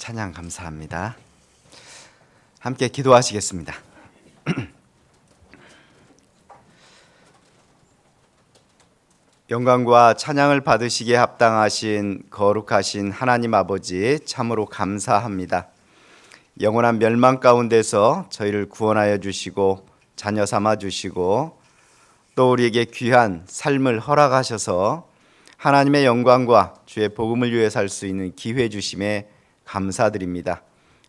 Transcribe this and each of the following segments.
찬양 감사합니다. 함께 기도하시겠습니다. 영광과 찬양을 받으시기에 합당하신 거룩하신 하나님 아버지, 참으로 감사합니다. 영원한 멸망 가운데서 저희를 구원하여 주시고 자녀 삼아 주시고 또 우리에게 귀한 삶을 허락하셔서 하나님의 영광과 주의 복음을 위해 살 수 있는 기회 주심에 감사드립니다.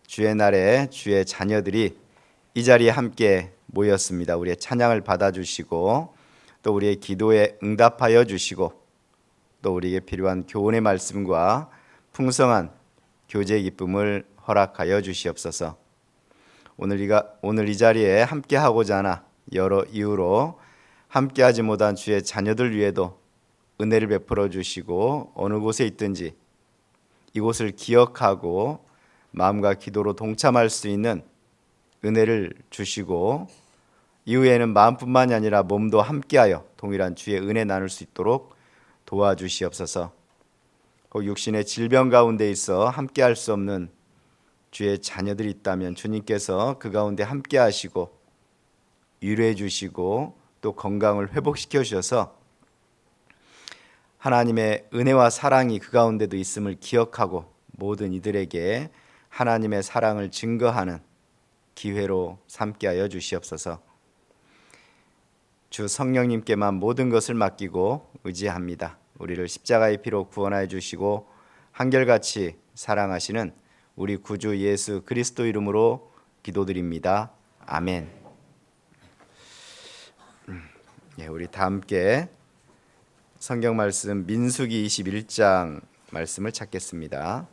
주의 날에 주의 자녀들이 이 자리에 함께 모였습니다. 우리의 찬양을 받아주시고 또 우리의 기도에 응답하여 주시고 또 우리에게 필요한 교훈의 말씀과 풍성한 교제의 기쁨을 허락하여 주시옵소서. 오늘 이 자리에 함께하고자 하나 여러 이유로 함께하지 못한 주의 자녀들 위에도 은혜를 베풀어 주시고 어느 곳에 있든지 이곳을 기억하고 마음과 기도로 동참할 수 있는 은혜를 주시고 이후에는 마음뿐만이 아니라 몸도 함께하여 동일한 주의 은혜 나눌 수 있도록 도와주시옵소서. 육신의 질병 가운데 있어 함께할 수 없는 주의 자녀들이 있다면 주님께서 그 가운데 함께하시고 위로해 주시고 또 건강을 회복시켜 주셔서 하나님의 은혜와 사랑이 그 가운데도 있음을 기억하고 모든 이들에게 하나님의 사랑을 증거하는 기회로 삼게 하여 주시옵소서. 주 성령님께만 모든 것을 맡기고 의지합니다. 우리를 십자가의 피로 구원하여 주시고 한결같이 사랑하시는 우리 구주 예수 그리스도 이름으로 기도드립니다. 아멘. 우리 다 함께 성경 말씀 민수기 21장 말씀을 찾겠습니다.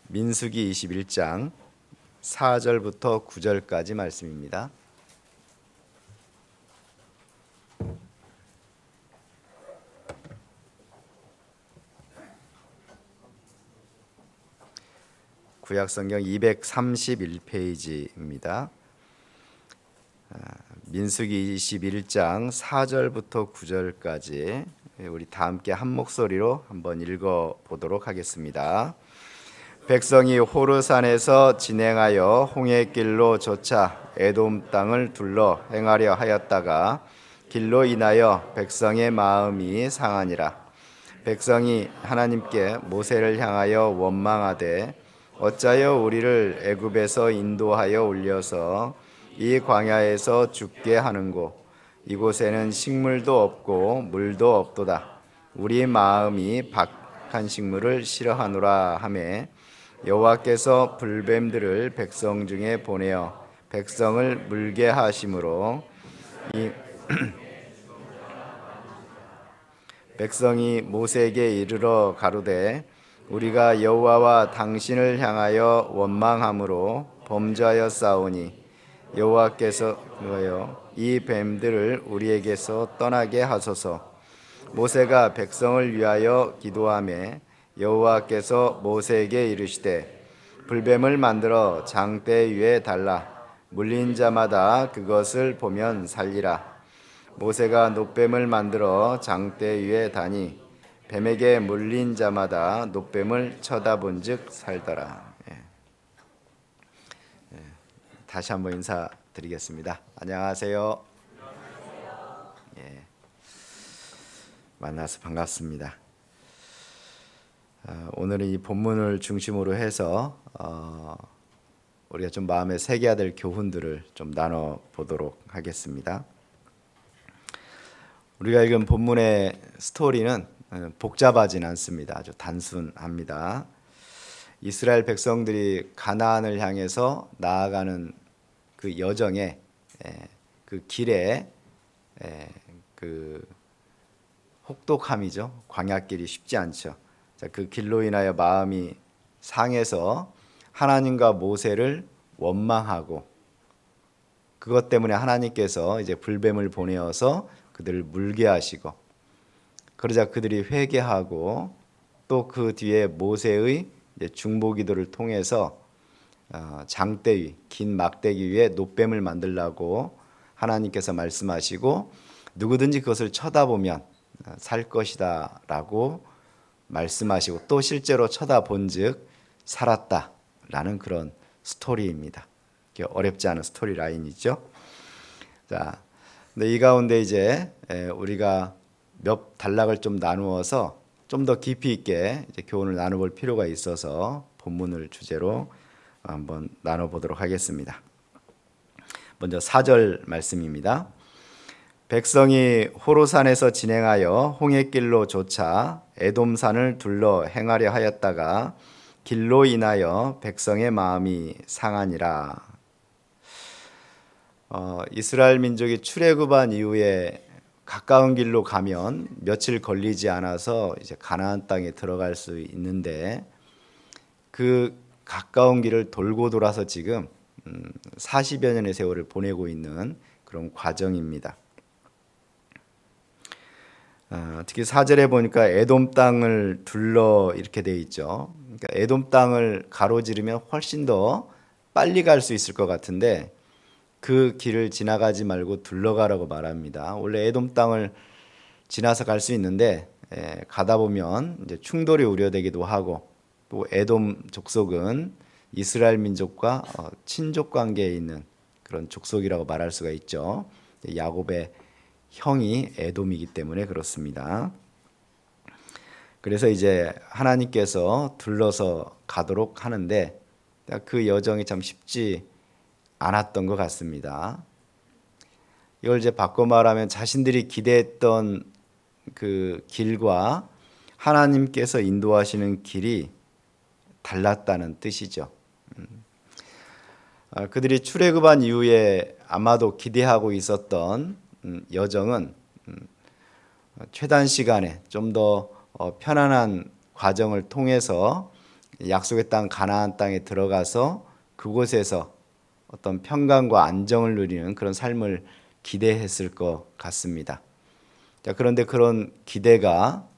민수기 21장 4절부터 9절까지 말씀입니다. 구약성경 231페이지입니다. 민수기 21장 4절부터 9절까지 우리 다 함께 한 목소리로 한번 읽어보도록 하겠습니다. 백성이 호르산에서 진행하여 홍해 길로 쫓아 에돔 땅을 둘러 행하려 하였다가 길로 인하여 백성의 마음이 상하니라. 백성이 하나님께 모세를 향하여 원망하되 어찌하여 우리를 애굽에서 인도하여 올려서 이 광야에서 죽게 하는고 이곳에는 식물도 없고 물도 없도다. 우리 마음이 박한 식물을 싫어하노라 하매 여호와께서 불뱀들을 백성 중에 보내어 백성을 물게 하심으로 백성이 모세에게 이르러 가로되 우리가 여호와와 당신을 향하여 원망함으로 범죄하였사오니 여호와께서 이 뱀들을 우리에게서 떠나게 하소서. 모세가 백성을 위하여 기도하매 여호와께서 모세에게 이르시되 불뱀을 만들어 장대 위에 달라 물린 자마다 그것을 보면 살리라. 모세가 놋뱀을 만들어 장대 위에 다니 뱀에게 물린 자마다 놋뱀을 쳐다본즉 살더라. 다시 한번 인사드리겠습니다. 안녕하세요. 만나서 반갑습니다. 오늘은 이 본문을 중심으로 해서 우리가 좀 마음에 새겨야 될 교훈들을 좀 나눠 보도록 하겠습니다. 우리가 읽은 본문의 스토리는 복잡하진 않습니다. 아주 단순합니다. 이스라엘 백성들이 가나안을 향해서 나아가는 그 여정에 그 길에 그 혹독함이죠. 광야길이 쉽지 않죠. 그 길로 인하여 마음이 상해서 하나님과 모세를 원망하고 그것 때문에 하나님께서 이제 불뱀을 보내어서 그들을 물게 하시고 그러자 그들이 회개하고 또 그 뒤에 모세의 중보기도를 통해서 장대 위, 긴 막대기 위에 놋뱀을 만들라고 하나님께서 말씀하시고 누구든지 그것을 쳐다보면 살 것이다 라고 말씀하시고 또 실제로 쳐다본즉 살았다라는 그런 스토리입니다. 어렵지 않은 스토리 라인이죠. 자, 근데 이 가운데 이제 우리가 몇 단락을 좀 나누어서 좀 더 깊이 있게 이제 교훈을 나눠볼 필요가 있어서 본문을 주제로 한번 나눠보도록 하겠습니다. 먼저 4절 말씀입니다. 백성이 호로산에서 진행하여 홍해길로 조차 에돔산을 둘러 행하려 하였다가 길로 인하여 백성의 마음이 상하니라. 이스라엘 민족이 출애굽한 이후에 가까운 길로 가면 며칠 걸리지 않아서 이제 가나안 땅에 들어갈 수 있는데 그 가까운 길을 돌고 돌아서 지금 40여 년의 세월을 보내고 있는 그런 과정입니다. 특히 4절에 보니까 에돔 땅을 둘러 이렇게 돼 있죠. 그러니까 에돔 땅을 가로지르면 훨씬 더 빨리 갈 수 있을 것 같은데 그 길을 지나가지 말고 둘러가라고 말합니다. 원래 에돔 땅을 지나서 갈 수 있는데 가다 보면 이제 충돌이 우려되기도 하고 또 에돔 족속은 이스라엘 민족과 친족 관계에 있는 그런 족속이라고 말할 수가 있죠. 야곱의 형이 에돔이기 때문에 그렇습니다. 그래서 이제 하나님께서 둘러서 가도록 하는데 그 여정이 참 쉽지 않았던 것 같습니다. 이걸 이제 바꿔 말하면 자신들이 기대했던 그 길과 하나님께서 인도하시는 길이 달랐다는 뜻이죠. 그들이 출애굽한 이후에 아마도 기대하고 있었던 여정은 최단 시간에 좀 더 편안한 과정을 통해서 약속의 땅 가나안 땅에 들어가서 그곳에서 어떤 평강과 안정을 누리는 그런 삶을 기대했을 것 같습니다. 자, 그런데 그런 기대가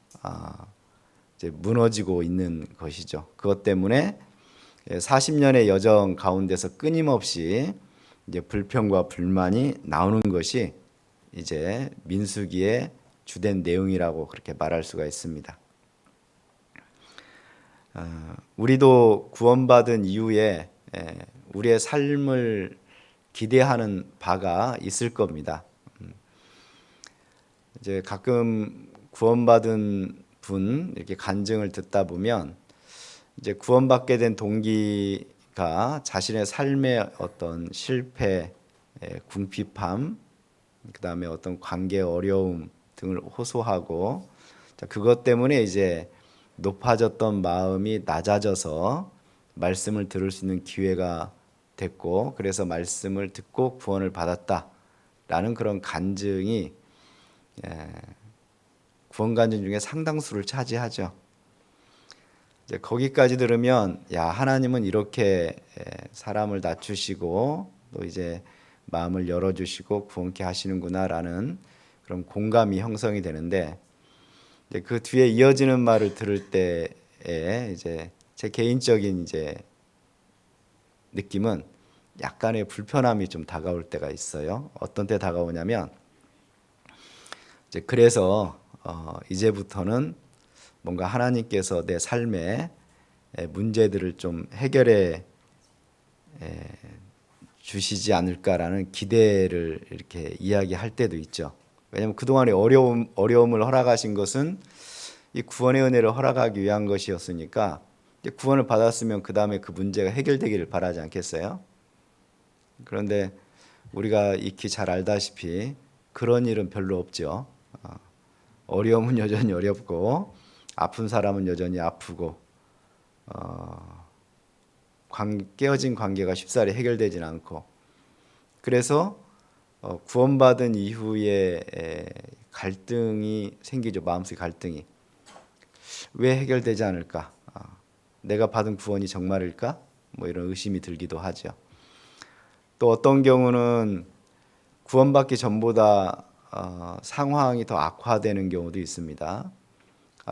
이제 무너지고 있는 것이죠. 그것 때문에 40년의 여정 가운데서 끊임없이 이제 불평과 불만이 나오는 것이 이제 민수기의 주된 내용이라고 그렇게 말할 수가 있습니다. 우리도 구원받은 이후에 우리의 삶을 기대하는 바가 있을 겁니다. 이제 가끔 구원받은 분 이렇게 간증을 듣다 보면 이제 구원받게 된 동기가 자신의 삶의 어떤 실패, 궁핍함, 그다음에 어떤 관계 어려움 등을 호소하고 그것 때문에 이제 높아졌던 마음이 낮아져서 말씀을 들을 수 있는 기회가 됐고 그래서 말씀을 듣고 구원을 받았다라는 그런 간증이 구원 간증 중에 상당수를 차지하죠. 이제 거기까지 들으면 야 하나님은 이렇게 사람을 낮추시고 또 이제 마음을 열어주시고 구원케 하시는구나라는 그런 공감이 형성이 되는데 이제 그 뒤에 이어지는 말을 들을 때에 이제 제 개인적인 이제 느낌은 약간의 불편함이 좀 다가올 때가 있어요. 어떤 때 다가오냐면 이제 그래서 이제부터는 뭔가 하나님께서 내 삶의 문제들을 좀 해결해 주시지 않을까라는 기대를 이렇게 이야기할 때도 있죠. 왜냐하면 그동안의 어려움을 허락하신 것은 이 구원의 은혜를 허락하기 위한 것이었으니까 구원을 받았으면 그 다음에 그 문제가 해결되기를 바라지 않겠어요? 그런데 우리가 익히 잘 알다시피 그런 일은 별로 없죠. 어려움은 여전히 어렵고 아픈 사람은 여전히 아프고 깨어진 관계가 쉽사리 해결되지는 않고 그래서 구원받은 이후에 갈등이 생기죠. 마음속의 갈등이 왜 해결되지 않을까? 내가 받은 구원이 정말일까? 뭐 이런 의심이 들기도 하죠. 또 어떤 경우는 구원받기 전보다 상황이 더 악화되는 경우도 있습니다.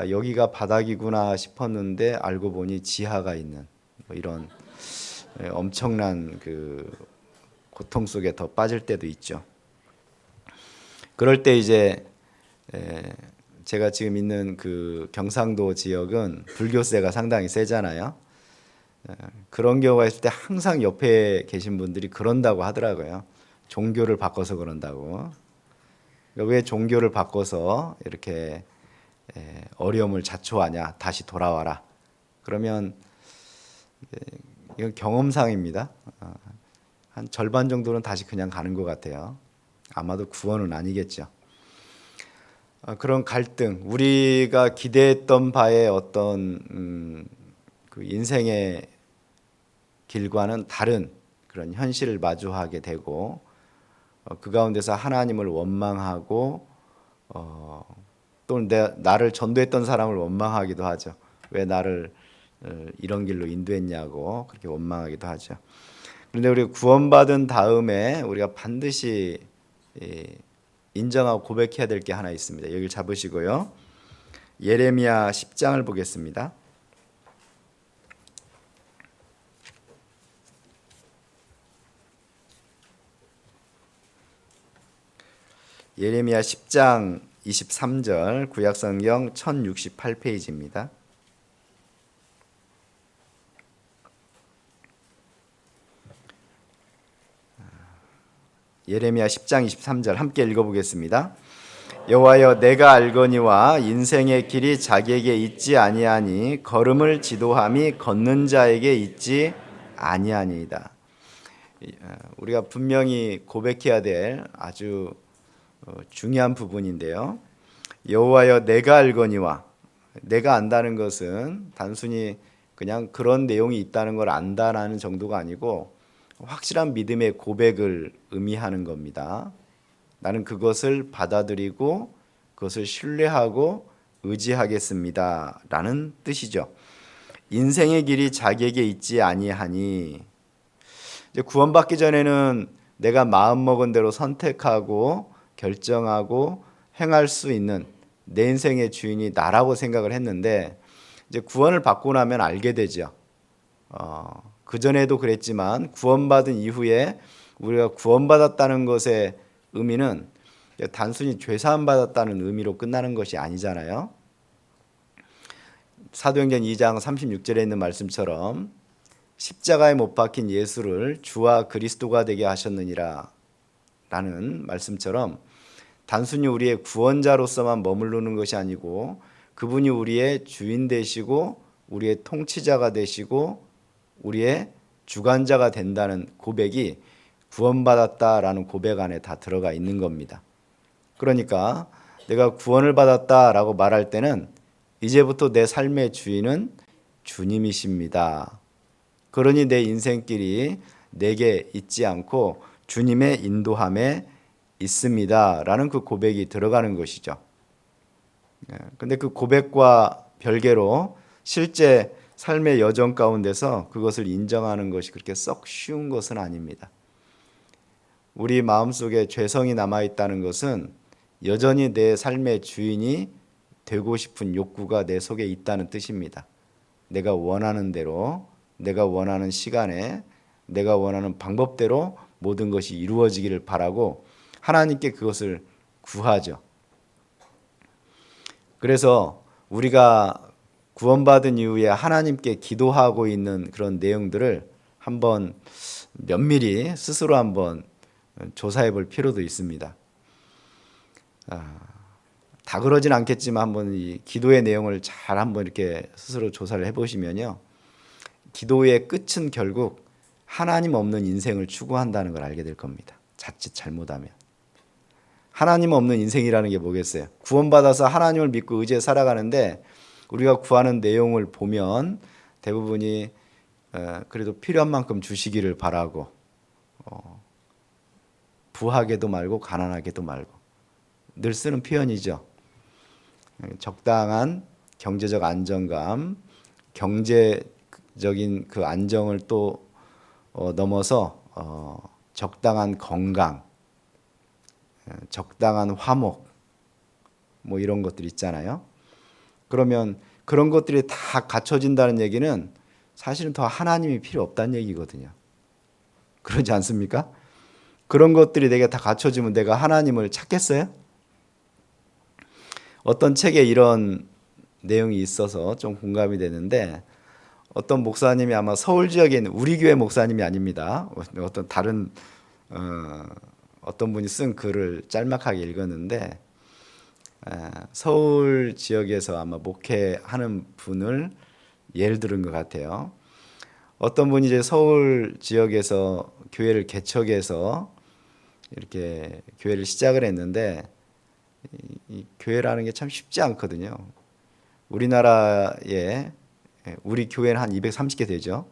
여기가 바닥이구나 싶었는데 알고 보니 지하가 있는 뭐 이런 엄청난 그 고통 속에 더 빠질 때도 있죠. 그럴 때 이제 제가 지금 있는 그 경상도 지역은 불교세가 상당히 세잖아요. 그런 경우가 있을 때 항상 옆에 계신 분들이 그런다고 하더라고요. 종교를 바꿔서 그런다고. 그러니까 왜 종교를 바꿔서 이렇게 어려움을 자초하냐? 다시 돌아와라. 그러면 이건 경험상입니다. 한 절반 정도는 다시 그냥 가는 것 같아요. 아마도 구원은 아니겠죠. 그런 갈등, 우리가 기대했던 바의 어떤 그 인생의 길과는 다른 그런 현실을 마주하게 되고 그 가운데서 하나님을 원망하고 또는 나를 전도했던 사람을 원망하기도 하죠. 왜 나를 이런 길로 인도했냐고 그렇게 원망하기도 하죠. 그런데 우리가 구원받은 다음에 우리가 반드시 인정하고 고백해야 될 게 하나 있습니다. 여기를 잡으시고요. 예레미야 10장을 보겠습니다. 예레미야 10장 23절 구약성경 1068페이지입니다. 예레미야 10장 23절 함께 읽어보겠습니다. 여호와여 내가 알거니와 인생의 길이 자기에게 있지 아니하니 걸음을 지도함이 걷는 자에게 있지 아니하니이다. 우리가 분명히 고백해야 될 아주 중요한 부분인데요. 여호와여 내가 알거니와, 내가 안다는 것은 단순히 그냥 그런 내용이 있다는 걸 안다라는 정도가 아니고 확실한 믿음의 고백을 의미하는 겁니다. 나는 그것을 받아들이고 그것을 신뢰하고 의지하겠습니다 라는 뜻이죠. 인생의 길이 자기에게 있지 아니하니, 이제 구원받기 전에는 내가 마음먹은 대로 선택하고 결정하고 행할 수 있는 내 인생의 주인이 나라고 생각을 했는데, 이제 구원을 받고 나면 알게 되죠. 그전에도 그랬지만 구원받은 이후에 우리가 구원받았다는 것의 의미는 단순히 죄사함 받았다는 의미로 끝나는 것이 아니잖아요. 사도행전 2장 36절에 있는 말씀처럼 십자가에 못 박힌 예수를 주와 그리스도가 되게 하셨느니라 라는 말씀처럼 단순히 우리의 구원자로서만 머무르는 것이 아니고 그분이 우리의 주인 되시고 우리의 통치자가 되시고 우리의 주관자가 된다는 고백이 구원받았다라는 고백 안에 다 들어가 있는 겁니다. 그러니까 내가 구원을 받았다라고 말할 때는 이제부터 내 삶의 주인은 주님이십니다. 그러니 내 인생길이 내게 있지 않고 주님의 인도함에 있습니다 라는 그 고백이 들어가는 것이죠. 근데 그 고백과 별개로 실제 삶의 여정 가운데서 그것을 인정하는 것이 그렇게 썩 쉬운 것은 아닙니다. 우리 마음속에 죄성이 남아있다는 것은 여전히 내 삶의 주인이 되고 싶은 욕구가 내 속에 있다는 뜻입니다. 내가 원하는 대로, 내가 원하는 시간에, 내가 원하는 방법대로 모든 것이 이루어지기를 바라고 하나님께 그것을 구하죠. 그래서 우리가 구원받은 이후에 하나님께 기도하고 있는 그런 내용들을 한번 면밀히 스스로 한번 조사해 볼 필요도 있습니다. 다 그러진 않겠지만 한번 이 기도의 내용을 잘 한번 이렇게 스스로 조사를 해보시면요, 기도의 끝은 결국 하나님 없는 인생을 추구한다는 걸 알게 될 겁니다. 자칫 잘못하면. 하나님 없는 인생이라는 게 뭐겠어요? 구원받아서 하나님을 믿고 의지해 살아가는데 우리가 구하는 내용을 보면 대부분이 그래도 필요한 만큼 주시기를 바라고 부하게도 말고 가난하게도 말고, 늘 쓰는 표현이죠. 적당한 경제적 안정감, 경제적인 그 안정을 또 넘어서 적당한 건강, 적당한 화목, 뭐 이런 것들 있잖아요. 그러면 그런 것들이 다 갖춰진다는 얘기는 사실은 더 하나님이 필요 없다는 얘기거든요. 그러지 않습니까? 그런 것들이 내게 다 갖춰지면 내가 하나님을 찾겠어요? 어떤 책에 이런 내용이 있어서 좀 공감이 되는데, 어떤 목사님이 아마 서울 지역에 있는 우리 교회 목사님이 아닙니다. 어떤 다른 어떤 분이 쓴 글을 짤막하게 읽었는데, 서울 지역에서 아마 목회하는 분을 예를 들은 것 같아요. 어떤 분이 이제 서울 지역에서 교회를 개척해서 이렇게 교회를 시작을 했는데, 이 교회라는 게 참 쉽지 않거든요. 우리나라에 우리 교회는 한 230개 되죠.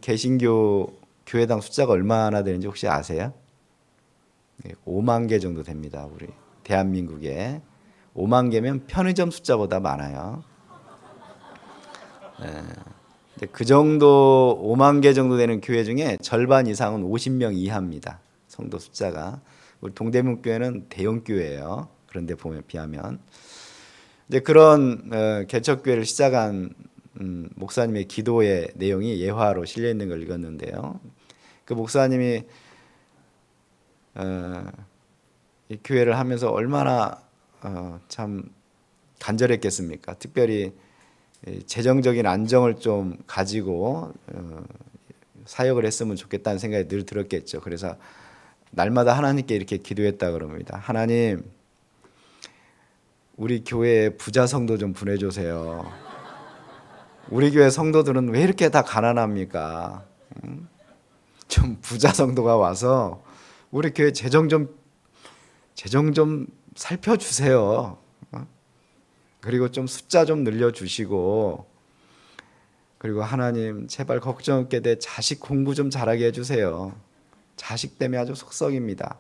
개신교 교회당 숫자가 얼마나 되는지 혹시 아세요? 5만 개 정도 됩니다. 우리 대한민국에 5만 개면 편의점 숫자보다 많아요. 그 정도 5만 개 정도 되는 교회 중에 절반 이상은 50명 이하입니다. 성도 숫자가. 우리 동대문 교회는 대형 교회예요. 그런데 비하면 이제 그런 개척 교회를 시작한 목사님의 기도의 내용이 예화로 실려 있는 걸 읽었는데요. 그 목사님이 이 교회를 하면서 얼마나 참 간절했겠습니까? 특별히 재정적인 안정을 좀 가지고 사역을 했으면 좋겠다는 생각이 늘 들었겠죠. 그래서 날마다 하나님께 이렇게 기도했다 그럽니다. 하나님, 우리 교회에 부자 성도 좀 보내주세요. 우리 교회 성도들은 왜 이렇게 다 가난합니까? 좀 부자 성도가 와서 우리 교회 재정 좀 살펴주세요. 그리고 좀 숫자 좀 늘려주시고, 그리고 하나님 제발 걱정 없게 내 자식 공부 좀 잘하게 해주세요. 자식 때문에 아주 속썩입니다.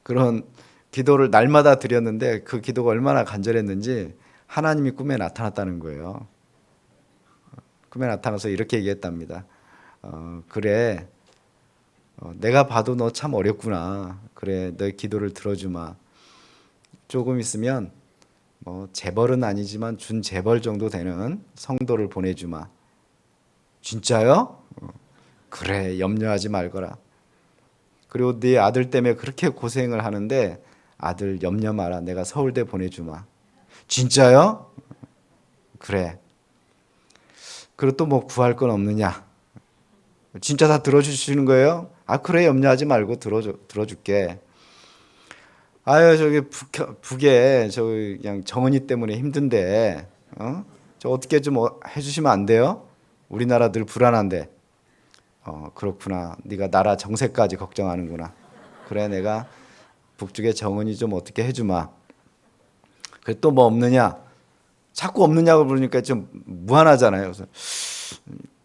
그런 기도를 날마다 드렸는데 그 기도가 얼마나 간절했는지 하나님이 꿈에 나타났다는 거예요. 꿈에 나타나서 이렇게 얘기했답니다. 그래, 내가 봐도 너 참 어렵구나. 그래, 너 기도를 들어주마. 조금 있으면 뭐 재벌은 아니지만 준 재벌 정도 되는 성도를 보내주마. 진짜요? 그래, 염려하지 말거라. 그리고 네 아들 때문에 그렇게 고생을 하는데 아들 염려 마라. 내가 서울대 보내주마. 진짜요? 그래. 그리고 또 뭐 구할 건 없느냐? 진짜 다 들어주시는 거예요? 아, 그래, 염려하지 말고 들어줄게. 아유, 저기 북에 저기 그냥 정은이 때문에 힘든데, 저 어떻게 좀 해주시면 안 돼요? 우리나라 늘 불안한데. 그렇구나. 네가 나라 정세까지 걱정하는구나. 그래, 내가 북쪽에 정은이 좀 어떻게 해주마. 그래, 또 뭐 없느냐? 자꾸 없느냐고 부르니까 좀 무한하잖아요. 그래서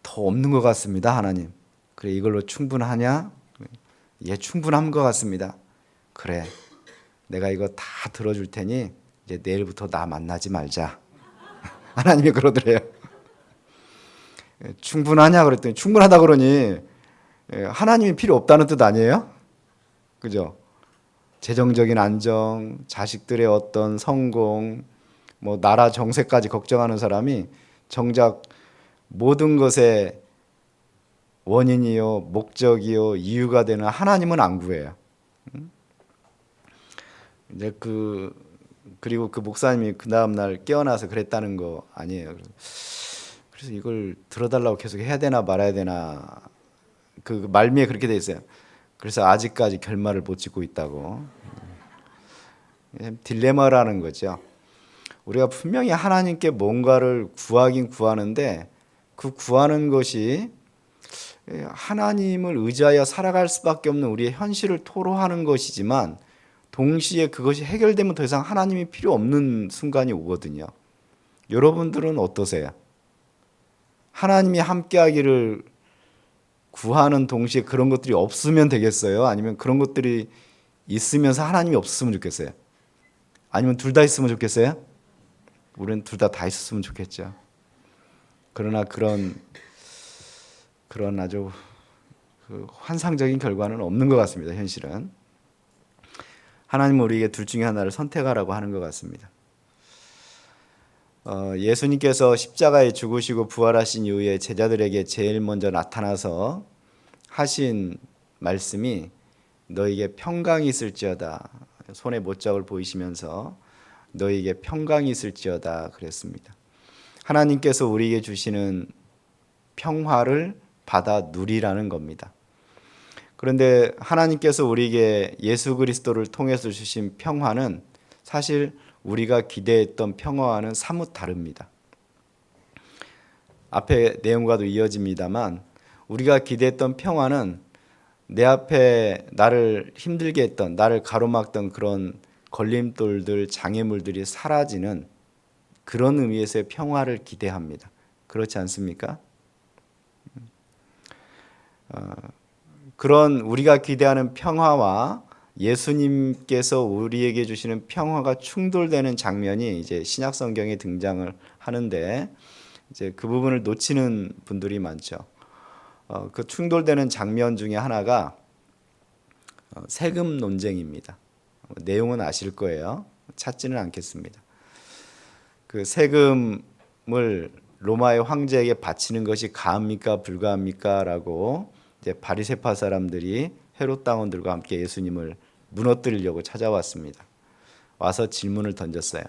더 없는 것 같습니다, 하나님. 그래, 이걸로 충분하냐? 예, 충분한 것 같습니다. 그래, 내가 이거 다 들어줄 테니 이제 내일부터 나 만나지 말자. 하나님이 그러더래요. 충분하냐 그랬더니 충분하다 그러니 하나님이 필요 없다는 뜻 아니에요? 그죠? 재정적인 안정, 자식들의 어떤 성공, 뭐 나라 정세까지 걱정하는 사람이 정작 모든 것의 원인이요, 목적이요, 이유가 되는 하나님은 안 구해요. 이제 그리고 그 목사님이 그 다음 날 깨어나서 그랬다는 거 아니에요. 그래서 이걸 들어달라고 계속 해야 되나 말아야 되나, 그 말미에 그렇게 돼 있어요. 그래서 아직까지 결말을 못 짓고 있다고. 딜레마라는 거죠. 우리가 분명히 하나님께 뭔가를 구하긴 구하는데 그 구하는 것이 하나님을 의지하여 살아갈 수밖에 없는 우리의 현실을 토로하는 것이지만 동시에 그것이 해결되면 더 이상 하나님이 필요 없는 순간이 오거든요. 여러분들은 어떠세요? 하나님이 함께하기를 구하는 동시에 그런 것들이 없으면 되겠어요? 아니면 그런 것들이 있으면서 하나님이 없었으면 좋겠어요? 아니면 둘 다 있으면 좋겠어요? 우리는 둘 다 있었으면 좋겠죠. 그러나 그런 아주 환상적인 결과는 없는 것 같습니다. 현실은. 하나님은 우리에게 둘 중에 하나를 선택하라고 하는 것 같습니다. 예수님께서 십자가에 죽으시고 부활하신 이후에 제자들에게 제일 먼저 나타나서 하신 말씀이 너에게 평강이 있을지어다. 손에 못자국을 보이시면서 너희에게 평강이 있을지어다 그랬습니다. 하나님께서 우리에게 주시는 평화를 받아 누리라는 겁니다. 그런데 하나님께서 우리에게 예수 그리스도를 통해서 주신 평화는 사실 우리가 기대했던 평화와는 사뭇 다릅니다. 앞에 내용과도 이어집니다만 우리가 기대했던 평화는 내 앞에 나를 힘들게 했던, 나를 가로막던 그런 걸림돌들, 장애물들이 사라지는 그런 의미에서의 평화를 기대합니다. 그렇지 않습니까? 그런 우리가 기대하는 평화와 예수님께서 우리에게 주시는 평화가 충돌되는 장면이 이제 신약 성경에 등장을 하는데 이제 그 부분을 놓치는 분들이 많죠. 그 충돌되는 장면 중에 하나가 세금 논쟁입니다. 내용은 아실 거예요. 찾지는 않겠습니다. 그 세금을 로마의 황제에게 바치는 것이 가합니까 불가합니까라고 이제 바리새파 사람들이 헤롯 당원들과 함께 예수님을 무너뜨리려고 찾아왔습니다. 와서 질문을 던졌어요.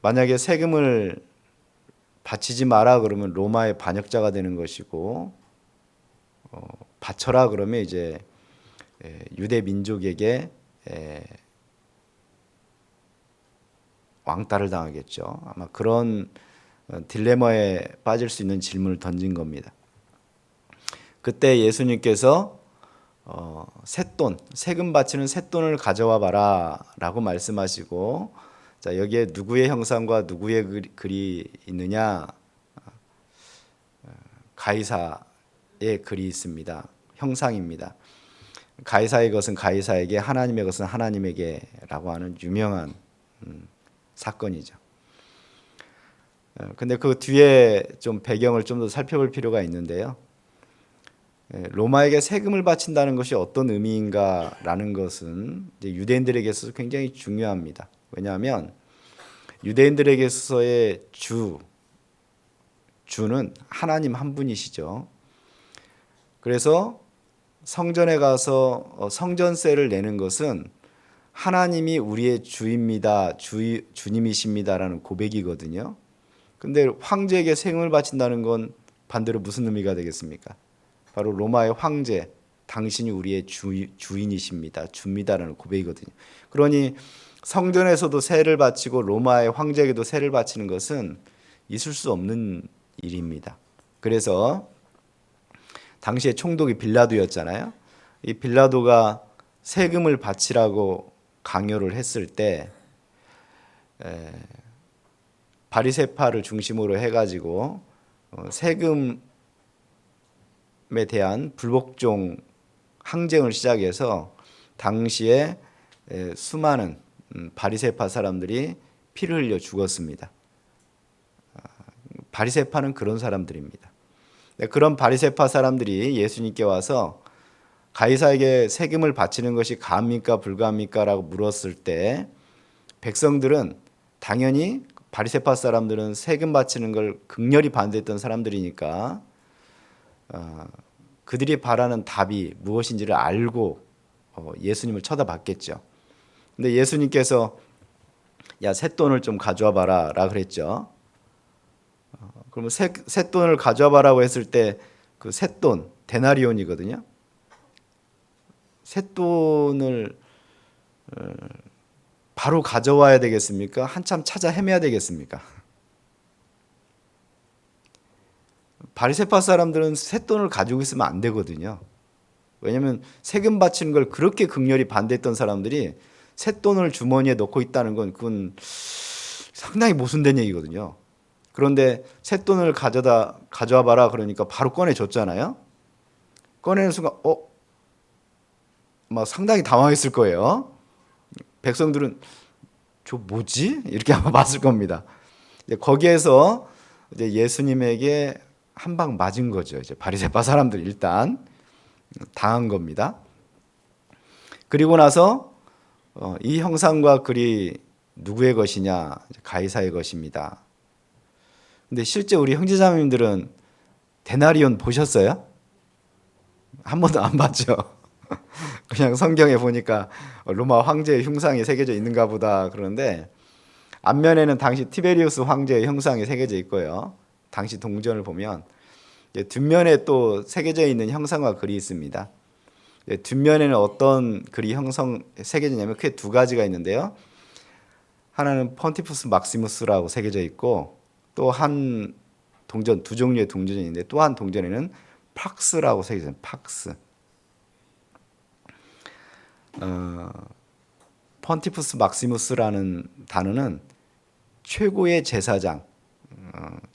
만약에 세금을 바치지 마라 그러면 로마의 반역자가 되는 것이고 바쳐라 그러면 이제 유대 민족에게 왕따를 당하겠죠. 아마 그런 딜레마에 빠질 수 있는 질문을 던진 겁니다. 그때 예수님께서 쇳돈, 세금 바치는 쇳돈을 가져와 봐라 라고 말씀하시고, 자, 여기에 누구의 형상과 누구의 글이 있느냐? 가이사의 글이 있습니다. 형상입니다. 가이사의 것은 가이사에게, 하나님의 것은 하나님에게 라고 하는 유명한 사건이죠. 근데 그 뒤에 좀 배경을 좀 더 살펴볼 필요가 있는데요. 로마에게 세금을 바친다는 것이 어떤 의미인가라는 것은 이제 유대인들에게 있어서 굉장히 중요합니다. 왜냐하면 유대인들에게 있어서의 주는 하나님 한 분이시죠. 그래서 성전에 가서 성전세를 내는 것은 하나님이 우리의 주입니다, 주님이십니다라는 고백이거든요. 근데 황제에게 세금을 바친다는 건 반대로 무슨 의미가 되겠습니까? 바로 로마의 황제, 당신이 우리의 주인이십니다, 주입니다라는 고백이거든요. 그러니 성전에서도 세를 바치고 로마의 황제에게도 세를 바치는 것은 있을 수 없는 일입니다. 그래서 당시에 총독이 빌라도였잖아요. 이 빌라도가 세금을 바치라고 강요를 했을 때 바리새파를 중심으로 해가지고 세금에 대한 불복종 항쟁을 시작해서 당시에 수많은 바리새파 사람들이 피를 흘려 죽었습니다. 바리새파는 그런 사람들입니다. 그런 바리새파 사람들이 예수님께 와서 가이사에게 세금을 바치는 것이 가합니까 불가합니까 라고 물었을 때 백성들은 당연히 바리새파 사람들은 세금 바치는 걸 극렬히 반대했던 사람들이니까 그들이 바라는 답이 무엇인지를 알고 예수님을 쳐다봤겠죠. 근데 예수님께서 야, 쇳돈을 좀 가져와 봐라 라 그랬죠. 그러면 쇳돈을 가져와 봐라고 했을 때 그 쇳돈 데나리온이거든요. 쇳돈을 바로 가져와야 되겠습니까? 한참 찾아 헤매야 되겠습니까? 바리새파 사람들은 쇳돈을 가지고 있으면 안 되거든요. 왜냐하면 세금 바치는 걸 그렇게 극렬히 반대했던 사람들이 쇳돈을 주머니에 넣고 있다는 건 그건 상당히 모순된 얘기거든요. 그런데 쇳돈을 가져와 봐라 그러니까 바로 꺼내줬잖아요. 꺼내는 순간 막 상당히 당황했을 거예요. 백성들은 저 뭐지? 이렇게 아마 봤을 겁니다. 거기에서 이제 예수님에게 한 방 맞은 거죠. 이제 바리새파 사람들 일단 당한 겁니다. 그리고 나서 이 형상과 글이 누구의 것이냐? 가이사의 것입니다. 근데 실제 우리 그냥 성경에 보니까 로마 황제의 흉상이 새겨져 있는가 보다 그러는데, 앞면에는 당시 티베리우스 황제의 형상이 새겨져 있고요. 당시 동전을 보면 뒷면에 또 새겨져 있는 형상과 글이 있습니다. 뒷면에는 어떤 글이 새겨지냐면 크게 두 가지가 있는데요. 하나는 폰티푸스 막시무스라고 새겨져 있고, 또 한 동전, 두 종류의 동전이 있는데 또 한 동전에는 팍스라고 새겨져 있습니다. 팍스. 폰티푸스 막시무스라는 단어는 최고의 제사장,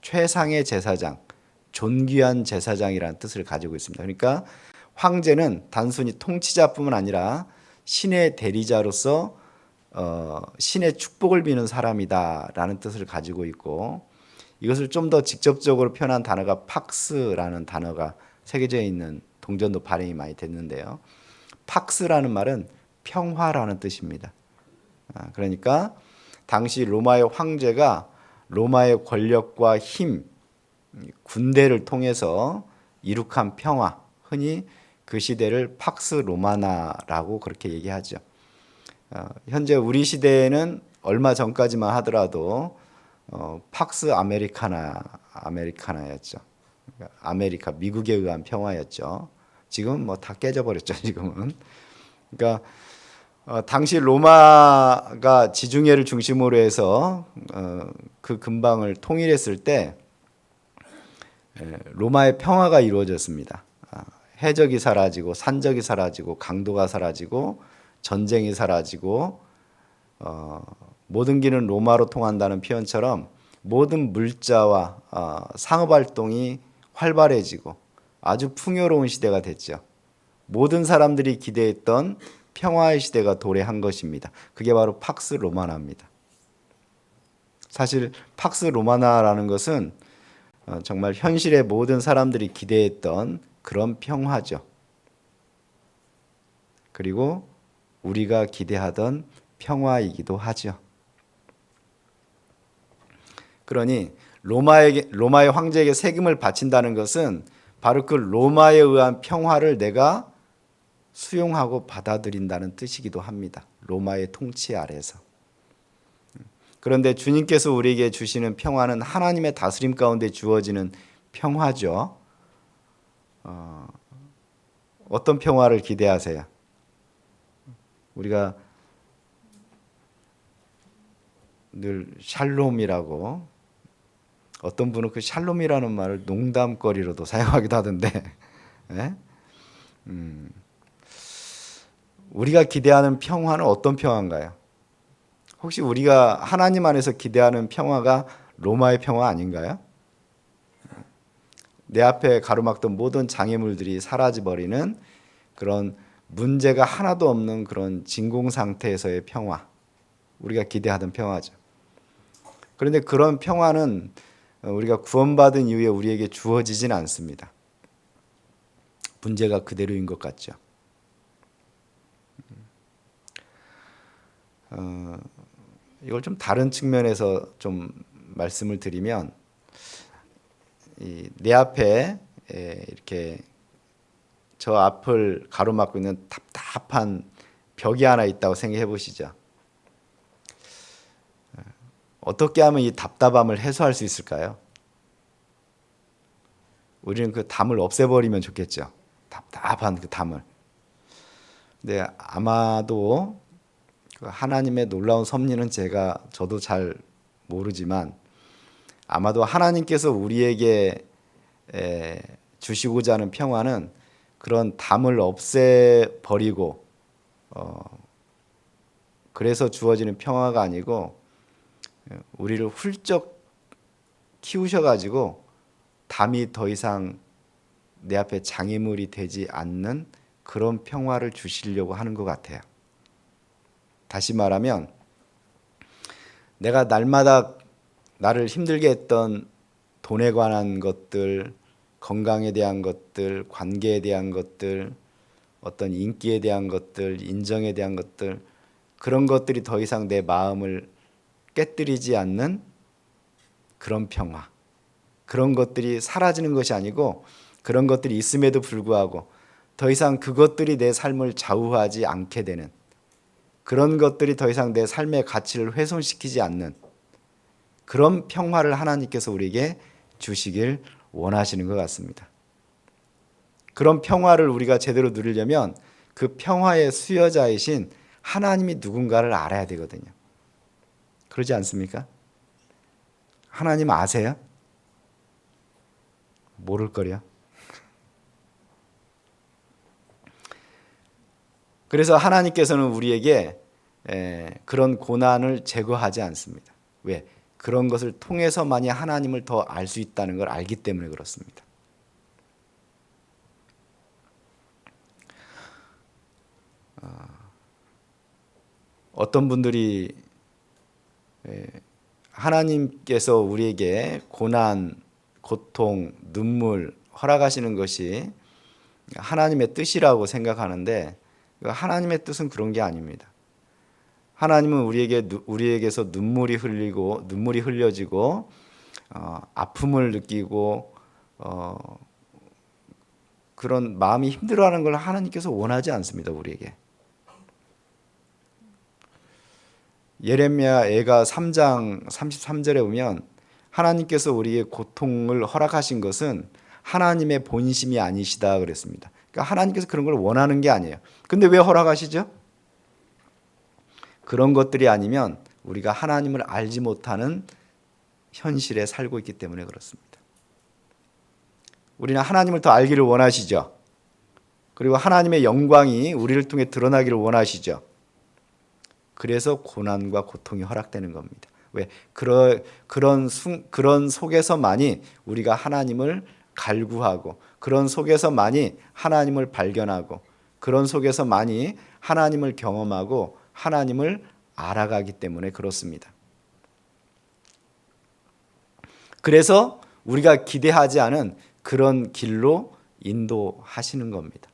최상의 제사장, 존귀한 제사장이라는 뜻을 가지고 있습니다. 그러니까 황제는 단순히 통치자뿐만 아니라 신의 대리자로서 신의 축복을 비는 사람이다라는 뜻을 가지고 있고, 이것을 좀 더 직접적으로 표현한 단어가 팍스라는 단어가 새겨져 있는 동전도 발행이 많이 됐는데요. 팍스라는 말은 평화라는 뜻입니다. 그러니까 당시 로마의 황제가 로마의 권력과 힘, 군대를 통해서 이룩한 평화, 흔히 그 시대를 팍스 로마나라고 그렇게 얘기하죠. 현재 우리 시대에는 얼마 전까지만 하더라도 팍스 아메리카나였죠. 아메리카, 미국에 의한 평화였죠. 지금은 뭐 다 깨져버렸죠. 지금은. 그러니까 당시 로마가 지중해를 중심으로 해서 그 근방을 통일했을 때 로마의 평화가 이루어졌습니다. 해적이 사라지고 산적이 사라지고 강도가 사라지고 전쟁이 사라지고 모든 길은 로마로 통한다는 표현처럼 모든 물자와 상업활동이 활발해지고 아주 풍요로운 시대가 됐죠. 모든 사람들이 기대했던 평화의 시대가 도래한 것입니다. 그게 바로 팍스 로마나입니다. 사실 팍스 로마나라는 것은 정말 현실의 모든 사람들이 기대했던 그런 평화죠. 그리고 우리가 기대하던 평화이기도 하죠. 그러니 로마의 황제에게 세금을 바친다는 것은 바로 그 로마에 의한 평화를 내가 수용하고 받아들인다는 뜻이기도 합니다. 로마의 통치 아래서. 그런데 주님께서 우리에게 주시는 평화는 하나님의 다스림 가운데 주어지는 평화죠. 어떤 평화를 기대하세요? 우리가 늘 샬롬이라고, 어떤 분은 그 샬롬이라는 말을 농담거리로도 사용하기도 하던데, 네? 우리가 기대하는 평화는 어떤 평화인가요? 혹시 우리가 하나님 안에서 기대하는 평화가 로마의 평화 아닌가요? 내 앞에 가로막던 모든 장애물들이 사라져버리는 그런 문제가 하나도 없는 그런 진공 상태에서의 평화, 우리가 기대하던 평화죠. 그런데 그런 평화는 우리가 구원받은 이후에 우리에게 주어지진 않습니다. 문제가 그대로인 것 같죠. 이걸 좀 다른 측면에서 좀 말씀을 드리면, 내 앞에 이렇게 저 앞을 가로막고 있는 답답한 벽이 하나 있다고 생각해 보시죠. 어떻게 하면 이 답답함을 해소할 수 있을까요? 우리는 그 담을 없애버리면 좋겠죠. 답답한 그 담을. 근데 아마도 그 하나님의 놀라운 섭리는 저도 잘 모르지만, 아마도 하나님께서 우리에게 주시고자 하는 평화는 그런 담을 없애버리고 그래서 주어지는 평화가 아니고, 우리를 훌쩍 키우셔가지고 담이 더 이상 내 앞에 장애물이 되지 않는 그런 평화를 주시려고 하는 것 같아요. 다시 말하면, 내가 날마다 나를 힘들게 했던 돈에 관한 것들, 건강에 대한 것들, 관계에 대한 것들, 어떤 인기에 대한 것들, 인정에 대한 것들, 그런 것들이 더 이상 내 마음을 깨뜨리지 않는 그런 평화, 그런 것들이 사라지는 것이 아니고, 그런 것들이 있음에도 불구하고 더 이상 그것들이 내 삶을 좌우하지 않게 되는, 그런 것들이 더 이상 내 삶의 가치를 훼손시키지 않는 그런 평화를 하나님께서 우리에게 주시길 원하시는 것 같습니다. 그런 평화를 우리가 제대로 누리려면 그 평화의 수여자이신 하나님이 누군가를 알아야 되거든요. 그러지 않습니까? 하나님 아세요? 모를 거려. 그래서 하나님께서는 우리에게 그런 고난을 제거하지 않습니다. 왜? 그런 것을 통해서만이 하나님을 더 알 수 있다는 걸 알기 때문에 그렇습니다. 어떤 분들이 하나님께서 우리에게 고난, 고통, 눈물 허락하시는 것이 하나님의 뜻이라고 생각하는데 하나님의 뜻은 그런 게 아닙니다. 하나님은 우리에게서 눈물이 흘려지고 아픔을 느끼고 그런 마음이 힘들어하는 걸 하나님께서 원하지 않습니다. 우리에게. 예레미야 애가 3장 33절에 보면 하나님께서 우리의 고통을 허락하신 것은 하나님의 본심이 아니시다 그랬습니다. 그러니까 하나님께서 그런 걸 원하는 게 아니에요. 근데 왜 허락하시죠? 그런 것들이 아니면 우리가 하나님을 알지 못하는 현실에 살고 있기 때문에 그렇습니다. 우리는 하나님을 더 알기를 원하시죠. 그리고 하나님의 영광이 우리를 통해 드러나기를 원하시죠. 그래서 고난과 고통이 허락되는 겁니다. 왜? 그런 속에서만이 우리가 하나님을 갈구하고, 그런 속에서만이 하나님을 발견하고, 그런 속에서만이 하나님을 경험하고 하나님을 알아가기 때문에 그렇습니다. 그래서 우리가 기대하지 않은 그런 길로 인도하시는 겁니다.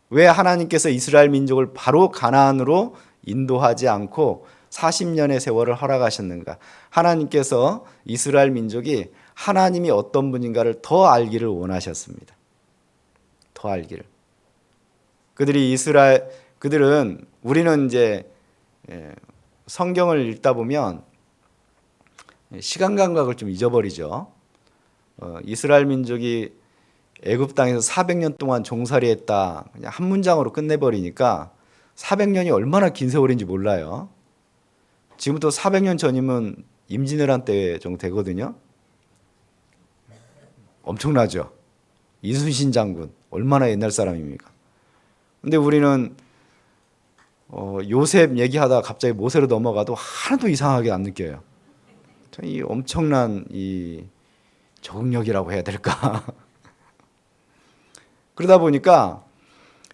왜 하나님께서 이스라엘 민족을 바로 가나안으로 인도하지 않고 40년의 세월을 허락하셨는가? 하나님께서 이스라엘 민족이 하나님이 어떤 분인가를 더 알기를 원하셨습니다. 더 알기를. 그들은 우리는 이제 성경을 읽다 보면 시간 감각을 좀 잊어버리죠. 이스라엘 민족이 애굽 땅에서 400년 동안 종살이했다. 그냥 한 문장으로 끝내버리니까 400년이 얼마나 긴 세월인지 몰라요. 지금부터 400년 전이면 임진왜란 때 정도 되거든요. 엄청나죠. 이순신 장군 얼마나 옛날 사람입니까? 근데 우리는 요셉 얘기하다가 갑자기 모세로 넘어가도 하나도 이상하게 안 느껴요. 이 엄청난 이 적응력이라고 해야 될까? 그러다 보니까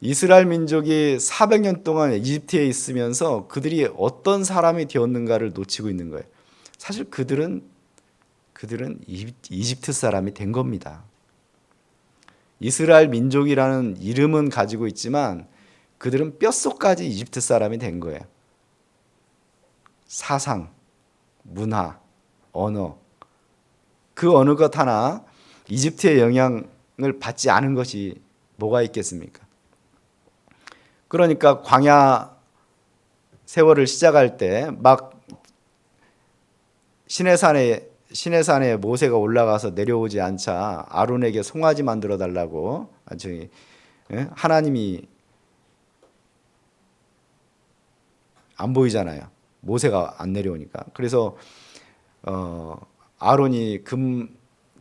이스라엘 민족이 400년 동안 이집트에 있으면서 그들이 어떤 사람이 되었는가를 놓치고 있는 거예요. 사실 그들은 이집트 사람이 된 겁니다. 이스라엘 민족이라는 이름은 가지고 있지만 그들은 뼛속까지 이집트 사람이 된 거예요. 사상, 문화, 언어, 그 어느 것 하나 이집트의 영향을 받지 않은 것이 뭐가 있겠습니까? 그러니까 광야 세월을 시작할 때 막 시내산에 모세가 올라가서 내려오지 않자 아론에게 송아지 만들어 달라고 하나님이 안 보이잖아요. 모세가 안 내려오니까. 그래서 아론이 금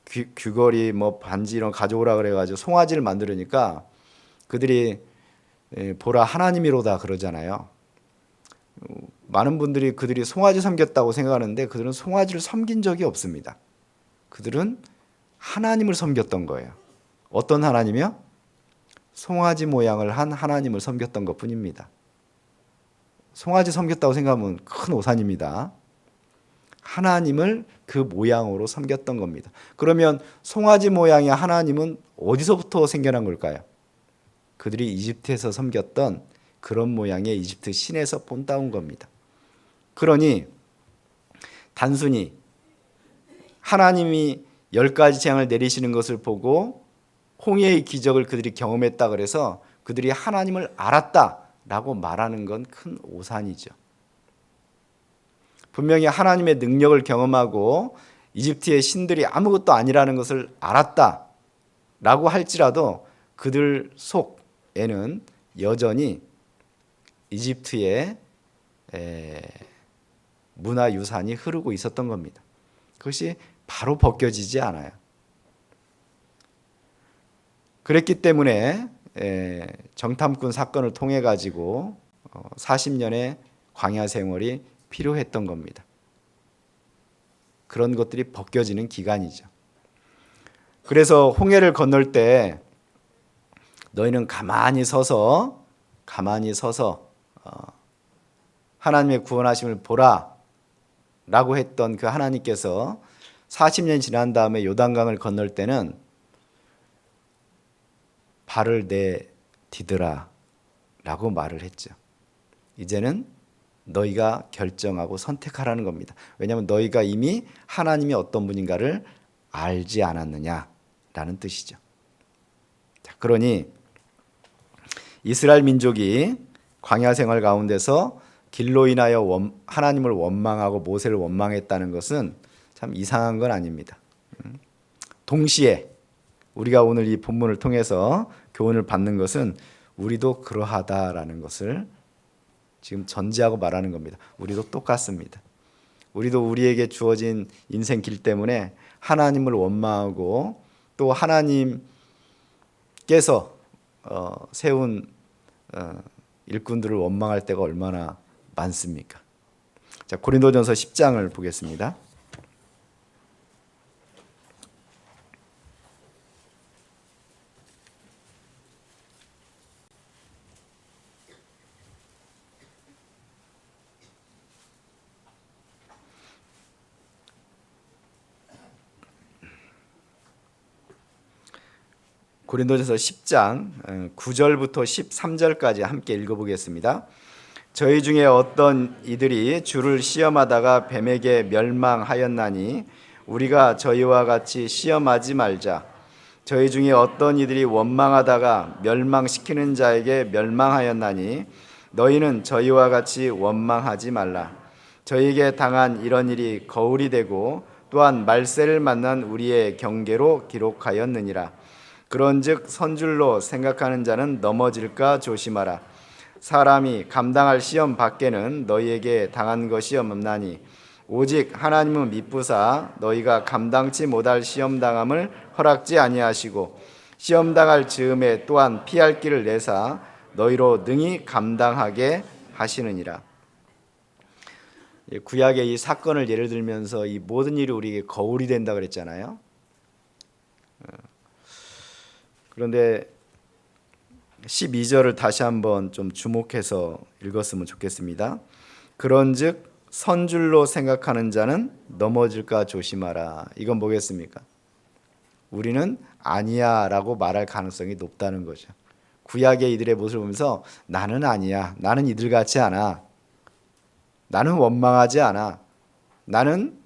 귀걸이 뭐 반지 이런 가져오라 그래가지고 송아지를 만들으니까 그들이 보라 하나님이로다 그러잖아요. 많은 분들이 그들이 송아지 섬겼다고 생각하는데 그들은 송아지를 섬긴 적이 없습니다. 그들은 하나님을 섬겼던 거예요. 어떤 하나님이요? 송아지 모양을 한 하나님을 섬겼던 것뿐입니다. 송아지 섬겼다고 생각하면 큰 오산입니다. 하나님을 그 모양으로 섬겼던 겁니다. 그러면 송아지 모양의 하나님은 어디서부터 생겨난 걸까요? 그들이 이집트에서 섬겼던 그런 모양의 이집트 신에서 본따온 겁니다. 그러니 단순히 하나님이 10가지 재앙을 내리시는 것을 보고 홍해의 기적을 그들이 경험했다 그래서 그들이 하나님을 알았다라고 말하는 건 큰 오산이죠. 분명히 하나님의 능력을 경험하고 이집트의 신들이 아무것도 아니라는 것을 알았다라고 할지라도 그들 속에는 여전히 이집트의 문화유산이 흐르고 있었던 겁니다. 그것이 바로 벗겨지지 않아요. 그랬기 때문에 정탐꾼 사건을 통해 가지고 40년의 광야 생활이 필요했던 겁니다. 그런 것들이 벗겨지는 기간이죠. 그래서 홍해를 건널 때 너희는 가만히 서서 하나님의 구원하심을 보라 라고 했던 그 하나님께서 40년 지난 다음에 요단강을 건널 때는 발을 내디드라 라고 말을 했죠. 이제는 너희가 결정하고 선택하라는 겁니다. 왜냐하면 너희가 이미 하나님이 어떤 분인가를 알지 않았느냐라는 뜻이죠. 자, 그러니 이스라엘 민족이 광야 생활 가운데서 길로 인하여 하나님을 원망하고 모세를 원망했다는 것은 참 이상한 건 아닙니다. 동시에 우리가 오늘 이 본문을 통해서 교훈을 받는 것은 우리도 그러하다라는 것을 지금 전제하고 말하는 겁니다. 우리도 똑같습니다. 우리도 우리에게 주어진 인생 길 때문에 하나님을 원망하고 또 하나님께서 세운 일꾼들을 원망할 때가 얼마나 많습니까? 자, 고린도전서 10장을 보겠습니다. 고린도전서 10장 9절부터 13절까지 함께 읽어보겠습니다. 저희 중에 어떤 이들이 주를 시험하다가 뱀에게 멸망하였나니 우리가 저희와 같이 시험하지 말자. 저희 중에 어떤 이들이 원망하다가 멸망시키는 자에게 멸망하였나니 너희는 저희와 같이 원망하지 말라. 저희에게 당한 이런 일이 거울이 되고 또한 말세를 만난 우리의 경계로 기록하였느니라. 그런즉 선줄로 생각하는 자는 넘어질까 조심하라. 사람이 감당할 시험 밖에는 너희에게 당한 것이 없나니 오직 하나님은 미쁘사 너희가 감당치 못할 시험 당함을 허락지 아니하시고 시험 당할 즈음에 또한 피할 길을 내사 너희로 능히 감당하게 하시느니라. 구약의 이 사건을 예를 들면서 이 모든 일이 우리에게 거울이 된다 그랬잖아요. 그런데 12절을 다시 한번 좀 주목해서 읽었으면 좋겠습니다. 그런즉 선줄로 생각하는 자는 넘어질까 조심하라. 이건 뭐겠습니까? 우리는 아니야 라고 말할 가능성이 높다는 거죠. 구약의 이들의 모습을 보면서 나는 아니야, 나는 이들 같지 않아, 나는 원망하지 않아, 나는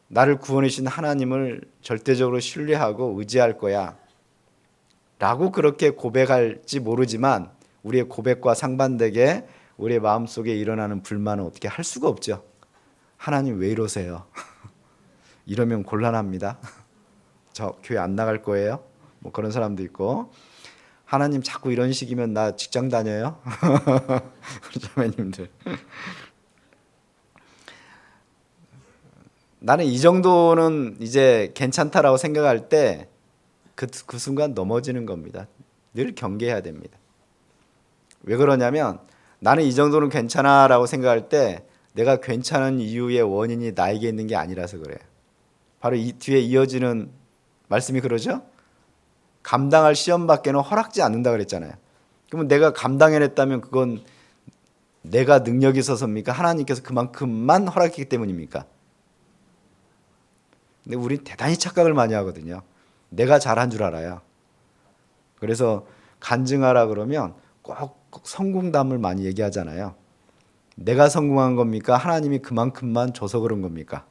나를 구원해 주신 하나님을 절대적으로 신뢰하고 의지할 거야 라고 그렇게 고백할지 모르지만 우리의 고백과 상반되게 우리의 마음속에 일어나는 불만은 어떻게 할 수가 없죠. 하나님 왜 이러세요? 이러면 곤란합니다. 저 교회 안 나갈 거예요? 뭐 그런 사람도 있고, 하나님 자꾸 이런 식이면 나 직장 다녀요? 자매님들, 나는 이 정도는 이제 괜찮다라고 생각할 때 그 순간 넘어지는 겁니다. 늘 경계해야 됩니다. 왜 그러냐면 나는 이 정도는 괜찮아라고 생각할 때 내가 괜찮은 이유의 원인이 나에게 있는 게 아니라서 그래요. 바로 이 뒤에 이어지는 말씀이 그러죠. 감당할 시험밖에는 허락지 않는다 그랬잖아요. 그러면 내가 감당해냈다면 그건 내가 능력이 있어서입니까? 하나님께서 그만큼만 허락했기 때문입니까? 근데 우린 대단히 착각을 많이 하거든요. 내가 잘한 줄 알아요. 그래서 간증하라 그러면 꼭 성공담을 많이 얘기하잖아요. 내가 성공한 겁니까? 하나님이 그만큼만 줘서 그런 겁니까?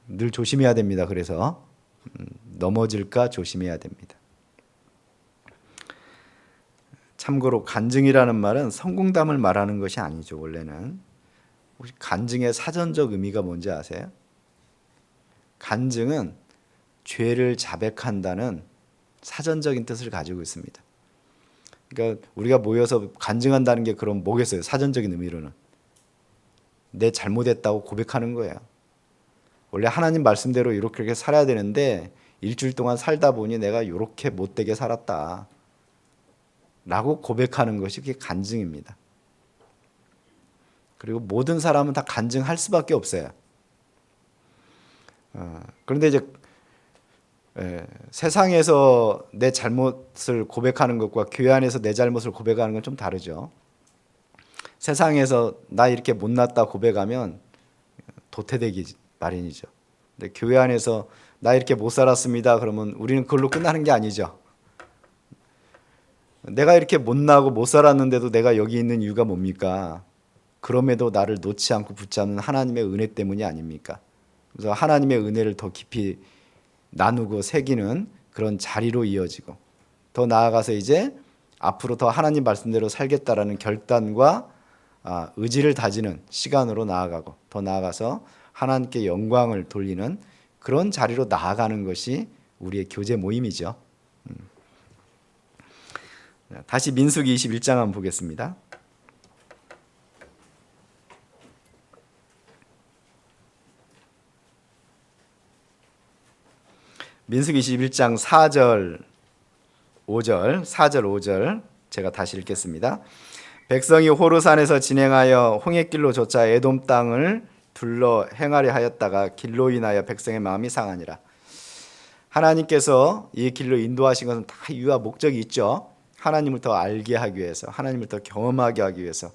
늘 조심해야 됩니다. 그래서 넘어질까 조심해야 됩니다. 참고로 간증이라는 말은 성공담을 말하는 것이 아니죠. 원래는. 혹시 간증의 사전적 의미가 뭔지 아세요? 간증은 죄를 자백한다는 사전적인 뜻을 가지고 있습니다. 그러니까 우리가 모여서 간증한다는 게 그럼 뭐겠어요? 사전적인 의미로는 내 잘못했다고 고백하는 거예요. 원래 하나님 말씀대로 이렇게 살아야 되는데 일주일 동안 살다 보니 내가 이렇게 못되게 살았다 라고 고백하는 것이 그게 간증입니다. 그리고 모든 사람은 다 간증할 수밖에 없어요. 그런데 이제 세상에서 내 잘못을 고백하는 것과 교회 안에서 내 잘못을 고백하는 건 좀 다르죠. 세상에서 나 이렇게 못났다 고백하면 도태되기 마련이죠. 근데 교회 안에서 나 이렇게 못 살았습니다. 그러면 우리는 그걸로 끝나는 게 아니죠. 내가 이렇게 못나고 못 살았는데도 내가 여기 있는 이유가 뭡니까? 그럼에도 나를 놓지 않고 붙잡는 하나님의 은혜 때문이 아닙니까? 그래서 하나님의 은혜를 더 깊이 나누고 새기는 그런 자리로 이어지고 더 나아가서 이제 앞으로 더 하나님 말씀대로 살겠다라는 결단과 의지를 다지는 시간으로 나아가고 더 나아가서 하나님께 영광을 돌리는 그런 자리로 나아가는 것이 우리의 교제 모임이죠. 다시 민수기 21장 한번 보겠습니다. 민수기 21장 4절 5절 제가 다시 읽겠습니다. 백성이 호르산에서 진행하여 홍해길로 쫓아 에돔 땅을 둘러 행하려 하였다가 길로 인하여 백성의 마음이 상하니라. 하나님께서 이 길로 인도하신 것은 다 이유와 목적이 있죠. 하나님을 더 알게 하기 위해서, 하나님을 더 경험하게 하기 위해서,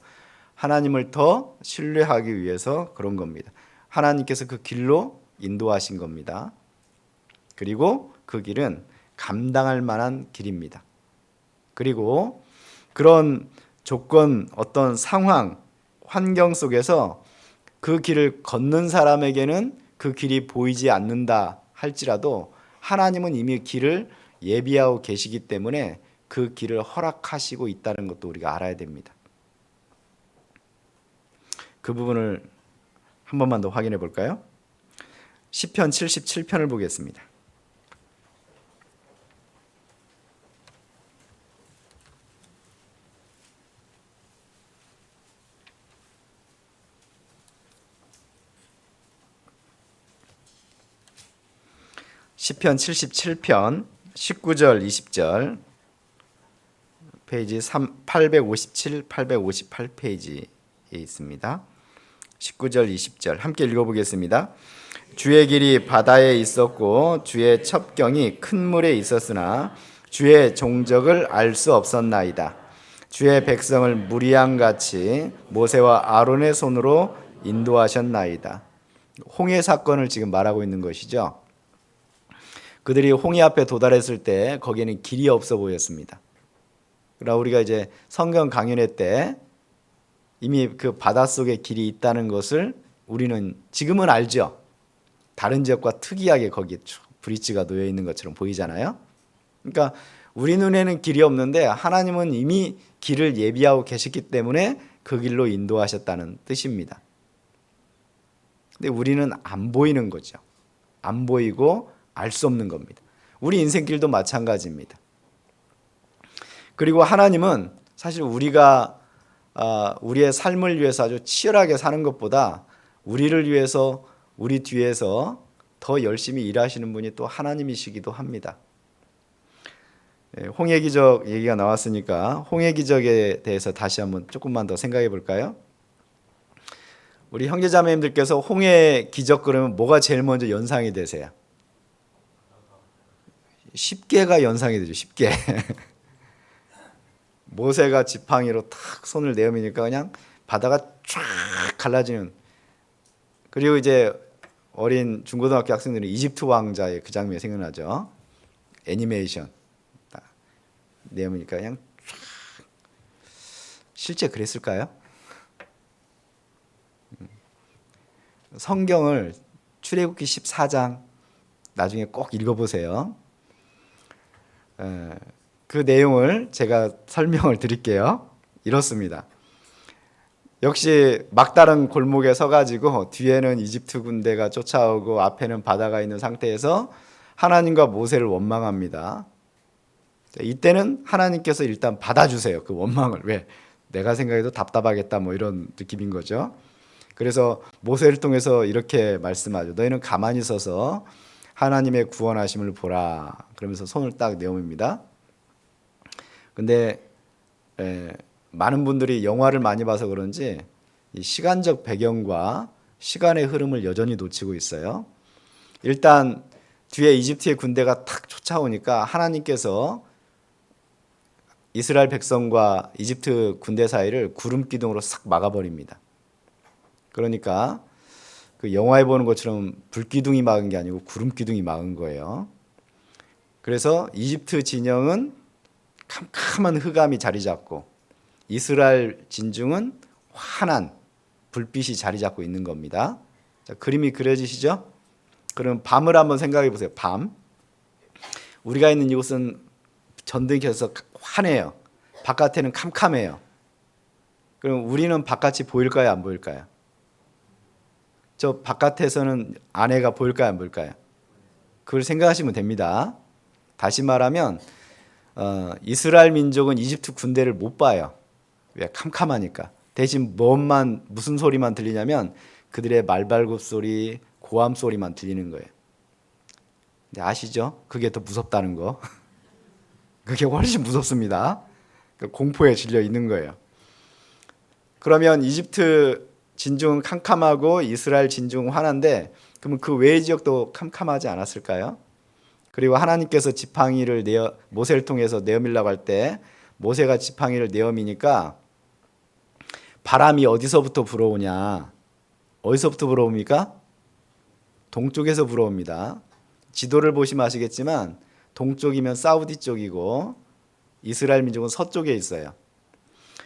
하나님을 더 신뢰하기 위해서 그런 겁니다. 하나님께서 그 길로 인도하신 겁니다. 그리고 그 길은 감당할 만한 길입니다. 그리고 그런 조건, 어떤 상황, 환경 속에서 그 길을 걷는 사람에게는 그 길이 보이지 않는다 할지라도 하나님은 이미 길을 예비하고 계시기 때문에 그 길을 허락하시고 있다는 것도 우리가 알아야 됩니다. 그 부분을 한 번만 더 확인해 볼까요? 시편 77편을 보겠습니다. 시편 77편 19절 20절 페이지 857, 858페이지에 있습니다. 19절 20절 함께 읽어보겠습니다. 주의 길이 바다에 있었고 주의 첩경이 큰 물에 있었으나 주의 종적을 알 수 없었나이다. 주의 백성을 무리양같이 모세와 아론의 손으로 인도하셨나이다. 홍해 사건을 지금 말하고 있는 것이죠. 그들이 홍해 앞에 도달했을 때 거기에는 길이 없어 보였습니다. 그러나 우리가 이제 성경 강연회 때 이미 그 바닷속에 길이 있다는 것을 우리는 지금은 알죠. 다른 지역과 특이하게 거기에 브릿지가 놓여 있는 것처럼 보이잖아요. 그러니까 우리 눈에는 길이 없는데 하나님은 이미 길을 예비하고 계셨기 때문에 그 길로 인도하셨다는 뜻입니다. 근데 우리는 안 보이는 거죠. 안 보이고 알 수 없는 겁니다. 우리 인생길도 마찬가지입니다. 그리고 하나님은 사실 우리가 우리의 삶을 위해서 아주 치열하게 사는 것보다 우리를 위해서 우리 뒤에서 더 열심히 일하시는 분이 또 하나님이시기도 합니다. 홍해 기적 얘기가 나왔으니까 홍해 기적에 대해서 다시 한번 조금만 더 생각해 볼까요? 우리 형제자매님들께서 홍해 기적 그러면 뭐가 제일 먼저 연상이 되세요? 십계가 연상이 되죠. 십계. 모세가 지팡이로 탁 손을 내밀니까 그냥 바다가 쫙 갈라지는. 그리고 이제 어린 중고등학교 학생들은 이집트 왕자의 그 장면이 생각나죠. 애니메이션 딱 내밀니까 그냥 쫙. 실제 그랬을까요? 성경을 출애굽기 14장 나중에 꼭 읽어보세요. 그 내용을 제가 설명을 드릴게요. 이렇습니다. 역시 막다른 골목에 서가지고 뒤에는 이집트 군대가 쫓아오고 앞에는 바다가 있는 상태에서 하나님과 모세를 원망합니다. 이때는 하나님께서 일단 받아주세요. 그 원망을. 왜? 내가 생각해도 답답하겠다 뭐 이런 느낌인 거죠. 그래서 모세를 통해서 이렇게 말씀하죠. 너희는 가만히 서서 하나님의 구원하심을 보라. 그러면서 손을 딱 내옵니다. 근데 많은 분들이 영화를 많이 봐서 그런지 이 시간적 배경과 시간의 흐름을 여전히 놓치고 있어요. 일단 뒤에 이집트의 군대가 탁 쫓아오니까 하나님께서 이스라엘 백성과 이집트 군대 사이를 구름 기둥으로 싹 막아버립니다. 그러니까 그 영화에 보는 것처럼 불기둥이 막은 게 아니고 구름 기둥이 막은 거예요. 그래서 이집트 진영은 캄캄한 흑암이 자리 잡고 이스라엘 진중은 환한 불빛이 자리 잡고 있는 겁니다. 자, 그림이 그려지시죠? 그럼 밤을 한번 생각해 보세요. 밤. 우리가 있는 이곳은 전등이 켜서 환해요. 바깥에는 캄캄해요. 그럼 우리는 바깥이 보일까요? 안 보일까요? 저 바깥에서는 안에가 보일까요? 안 보일까요? 그걸 생각하시면 됩니다. 다시 말하면 이스라엘 민족은 이집트 군대를 못 봐요. 왜? 캄캄하니까. 대신 무슨 소리만 들리냐면 그들의 말발굽 소리, 고함 소리만 들리는 거예요. 근데 아시죠? 그게 더 무섭다는 거. 그게 훨씬 무섭습니다. 공포에 질려 있는 거예요. 그러면 이집트 진중은 캄캄하고 이스라엘 진중은 환한데 그러면 그 외의 지역도 캄캄하지 않았을까요? 그리고 하나님께서 지팡이를 모세를 통해서 내어밀라고 할 때 모세가 지팡이를 내어미니까 바람이 어디서부터 불어오냐? 어디서부터 불어옵니까? 동쪽에서 불어옵니다. 지도를 보시면 아시겠지만 동쪽이면 사우디 쪽이고 이스라엘 민족은 서쪽에 있어요.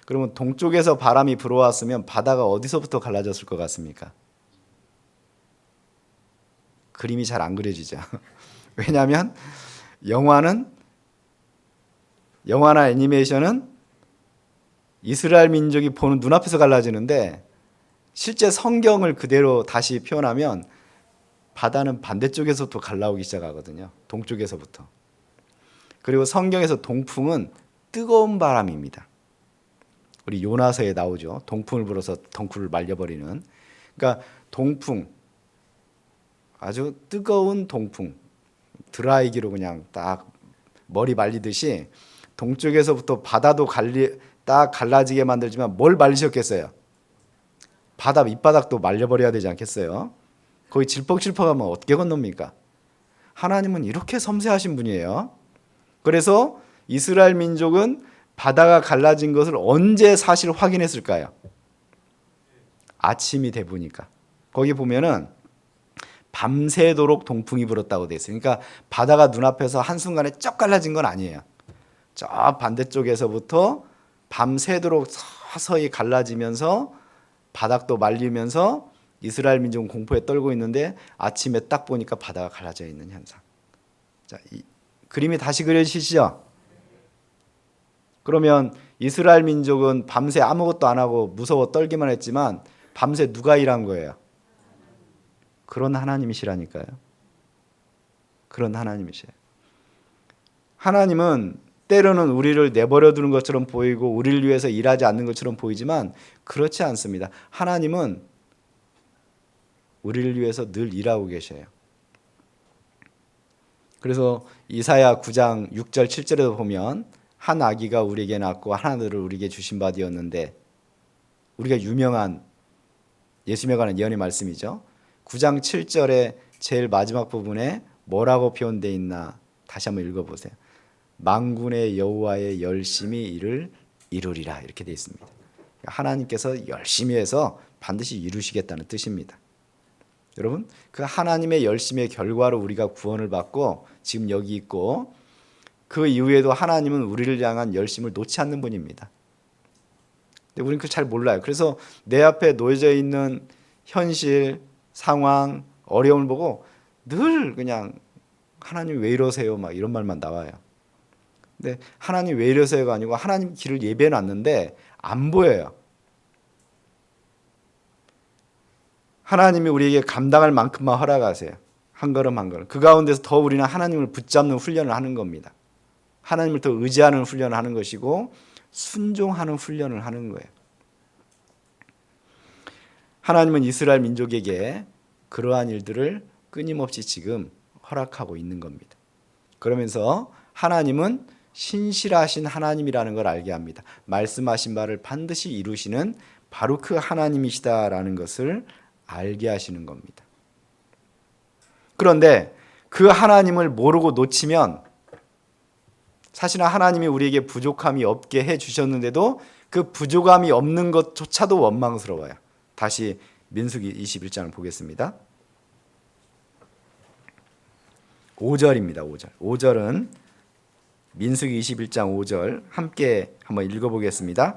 그러면 동쪽에서 바람이 불어왔으면 바다가 어디서부터 갈라졌을 것 같습니까? 그림이 잘 안 그려지죠. 왜냐하면 영화나 애니메이션은 이스라엘 민족이 보는 눈앞에서 갈라지는데 실제 성경을 그대로 다시 표현하면 바다는 반대쪽에서부터 갈라오기 시작하거든요. 동쪽에서부터. 그리고 성경에서 동풍은 뜨거운 바람입니다. 우리 요나서에 나오죠. 동풍을 불어서 덩굴을 말려버리는. 그러니까 동풍, 아주 뜨거운 동풍, 드라이기로 그냥 딱 머리 말리듯이 동쪽에서부터 바다도 딱 갈라지게 만들지만 뭘 말리셨겠어요? 바다 밑바닥도 말려버려야 되지 않겠어요? 거기 질퍽질퍽하면 어떻게 건넙니까? 하나님은 이렇게 섬세하신 분이에요. 그래서 이스라엘 민족은 바다가 갈라진 것을 언제 사실 확인했을까요? 아침이 돼 보니까. 거기 보면은 밤새도록 동풍이 불었다고 돼 있어요. 그러니까 바다가 눈앞에서 한순간에 쩍 갈라진 건 아니에요. 저 반대쪽에서부터 밤새도록 서서히 갈라지면서 바닥도 말리면서 이스라엘 민족은 공포에 떨고 있는데 아침에 딱 보니까 바다가 갈라져 있는 현상. 자, 이 그림이 다시 그려지시죠? 그러면 이스라엘 민족은 밤새 아무것도 안 하고 무서워 떨기만 했지만 밤새 누가 일한 거예요? 그런 하나님이시라니까요. 그런 하나님이세요. 하나님은 때로는 우리를 내버려 두는 것처럼 보이고 우리를 위해서 일하지 않는 것처럼 보이지만 그렇지 않습니다. 하나님은 우리를 위해서 늘 일하고 계셔요. 그래서 이사야 9장 6절 7절에도 보면 한 아기가 우리에게 낳고 한 아들을 우리에게 주신 바 되었는데, 우리가 유명한 예수님에 관한 예언의 말씀이죠. 9장 7절의 제일 마지막 부분에 뭐라고 표현되어 있나 다시 한번 읽어보세요. 만군의 여호와의 열심히 이를 이루리라, 이렇게 되어 있습니다. 하나님께서 열심히 해서 반드시 이루시겠다는 뜻입니다. 여러분, 그 하나님의 열심의 결과로 우리가 구원을 받고 지금 여기 있고, 그 이후에도 하나님은 우리를 향한 열심을 놓지 않는 분입니다. 근데 우리는 그걸 잘 몰라요. 그래서 내 앞에 놓여져 있는 현실, 상황, 어려움을 보고 늘 그냥 하나님 왜 이러세요? 막 이런 말만 나와요. 근데 하나님 왜 이러세요가 아니고 하나님 길을 예비해 놨는데 안 보여요. 하나님이 우리에게 감당할 만큼만 허락하세요. 한 걸음 한 걸음. 그 가운데서 더 우리는 하나님을 붙잡는 훈련을 하는 겁니다. 하나님을 더 의지하는 훈련을 하는 것이고 순종하는 훈련을 하는 거예요. 하나님은 이스라엘 민족에게 그러한 일들을 끊임없이 지금 허락하고 있는 겁니다. 그러면서 하나님은 신실하신 하나님이라는 걸 알게 합니다. 말씀하신 바를 반드시 이루시는 바로 그 하나님이시다라는 것을 알게 하시는 겁니다. 그런데 그 하나님을 모르고 놓치면 사실은 하나님이 우리에게 부족함이 없게 해주셨는데도 그 부족함이 없는 것조차도 원망스러워요. 다시 민수기 21장을 보겠습니다. 5절입니다. 5절. 5절은 민수기 21장 5절 함께 한번 읽어보겠습니다.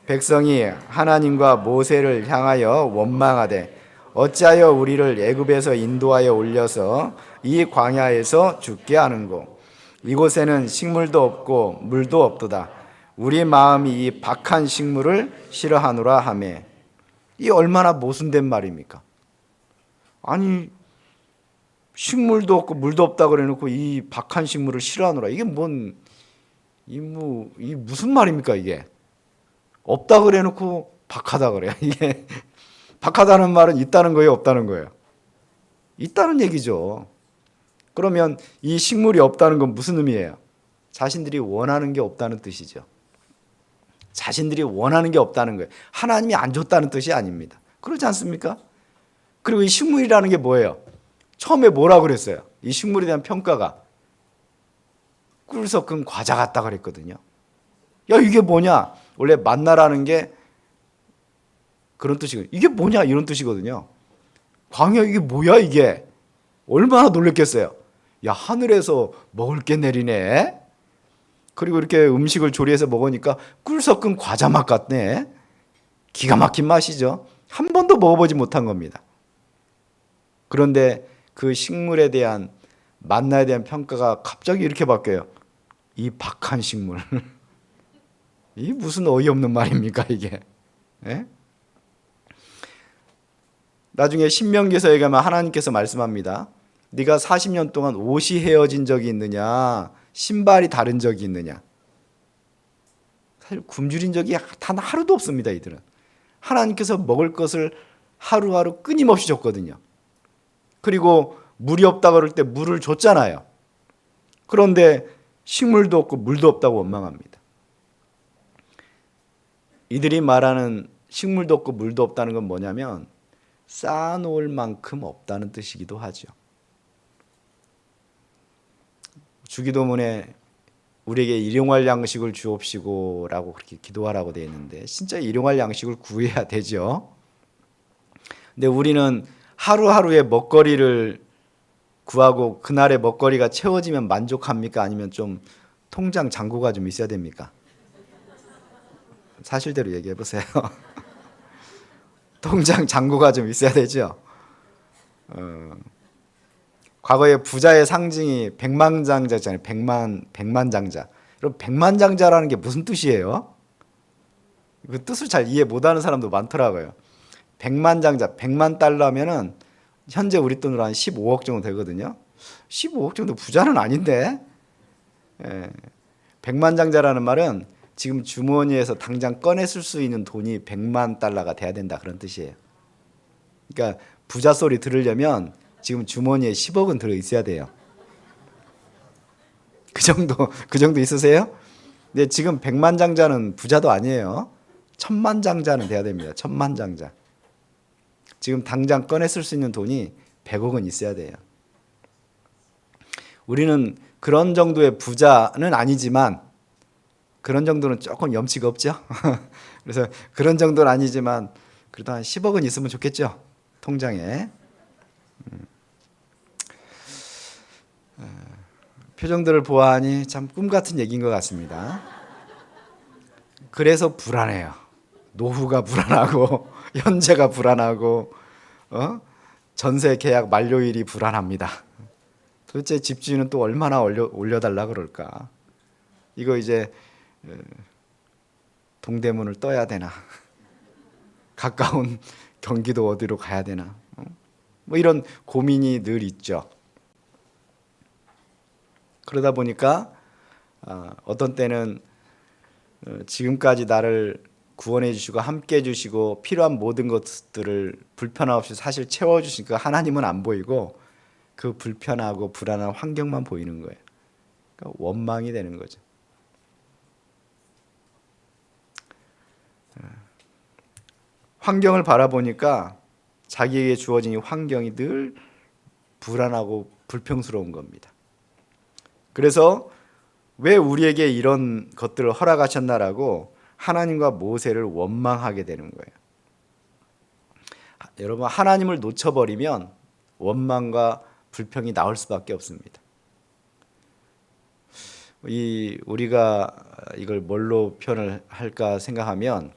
백성이 하나님과 모세를 향하여 원망하되 어찌하여 우리를 애굽에서 인도하여 올려서 이 광야에서 죽게 하는고 이곳에는 식물도 없고 물도 없도다. 우리 마음이 이 박한 식물을 싫어하노라 하매. 이 얼마나 모순된 말입니까? 아니 식물도 없고 물도 없다 그래놓고 이 박한 식물을 싫어하노라. 이게 이 무슨 말입니까 이게? 없다 그래놓고 박하다 그래요. 이게 박하다는 말은 있다는 거예요, 없다는 거예요? 있다는 얘기죠. 그러면 이 식물이 없다는 건 무슨 의미예요? 자신들이 원하는 게 없다는 뜻이죠. 자신들이 원하는 게 없다는 거예요. 하나님이 안 줬다는 뜻이 아닙니다. 그렇지 않습니까? 그리고 이 식물이라는 게 뭐예요? 처음에 뭐라고 그랬어요? 이 식물에 대한 평가가 꿀 섞은 과자 같다 그랬거든요. 야 이게 뭐냐? 원래 만나라는 게 그런 뜻이거든요. 이게 뭐냐 이런 뜻이거든요. 광야 이게 뭐야 이게? 얼마나 놀랬겠어요. 야 하늘에서 먹을 게 내리네. 그리고 이렇게 음식을 조리해서 먹으니까 꿀 섞은 과자 맛 같네. 기가 막힌 맛이죠. 한 번도 먹어보지 못한 겁니다. 그런데 그 식물에 대한 만나에 대한 평가가 갑자기 이렇게 바뀌어요. 이 박한 식물. 이 무슨 어이없는 말입니까 이게? 예? 나중에 신명기서에 가면 하나님께서 말씀합니다. 네가 40년 동안 옷이 헤어진 적이 있느냐? 신발이 다른 적이 있느냐? 사실 굶주린 적이 단 하루도 없습니다. 이들은. 하나님께서 먹을 것을 하루하루 끊임없이 줬거든요. 그리고 물이 없다 그럴 때 물을 줬잖아요. 그런데 식물도 없고 물도 없다고 원망합니다. 이들이 말하는 식물도 없고 물도 없다는 건 뭐냐면 쌓아놓을 만큼 없다는 뜻이기도 하죠. 주기도문에 우리에게 일용할 양식을 주옵시고 라고 그렇게 기도하라고 되어 있는데 진짜 일용할 양식을 구해야 되죠. 근데 우리는 하루하루의 먹거리를 구하고 그날의 먹거리가 채워지면 만족합니까? 아니면 좀 통장 잔고가 좀 있어야 됩니까? 사실대로 얘기해 보세요. 통장 잔고가 좀 있어야 되죠. 과거에 부자의 상징이 백만장자잖아요. 백만장자. 그럼 백만장자라는 게 무슨 뜻이에요? 그 뜻을 잘 이해 못하는 사람도 많더라고요. 백만장자, 100만 달러면은 현재 우리 돈으로 한 15억 정도 되거든요. 15억 정도 부자는 아닌데. 예. 백만장자라는 말은 지금 주머니에서 당장 꺼냈을 수 있는 돈이 100만 달러가 돼야 된다 그런 뜻이에요. 그러니까 부자 소리 들으려면 지금 주머니에 10억은 들어 있어야 돼요. 그 정도 있으세요? 근데 지금 백만장자는 부자도 아니에요. 천만장자는 돼야 됩니다. 천만장자. 지금 당장 꺼냈을 수 있는 돈이 100억은 있어야 돼요. 우리는 그런 정도의 부자는 아니지만 그런 정도는 조금 염치가 없죠. 그래서 그런 정도는 아니지만 그래도 한 10억은 있으면 좋겠죠. 통장에. 표정들을 보아하니 참 꿈같은 얘기인 것 같습니다. 그래서 불안해요. 노후가 불안하고 현재가 불안하고 전세 계약 만료일이 불안합니다. 도대체 집주인은 또 얼마나 올려달라 그럴까? 이거 이제 동대문을 떠야 되나? 가까운 경기도 어디로 가야 되나? 뭐 이런 고민이 늘 있죠. 그러다 보니까 어떤 때는 지금까지 나를 구원해 주시고 함께 해 주시고 필요한 모든 것들을 불편함 없이 사실 채워 주신 그 하나님은 안 보이고 그 불편하고 불안한 환경만 보이는 거예요. 그러니까 원망이 되는 거죠. 환경을 바라보니까 자기에게 주어진 이 환경이 늘 불안하고 불평스러운 겁니다. 그래서 왜 우리에게 이런 것들을 허락하셨나라고 하나님과 모세를 원망하게 되는 거예요. 여러분, 하나님을 놓쳐버리면 원망과 불평이 나올 수밖에 없습니다. 우리가 이걸 뭘로 표현을 할까 생각하면,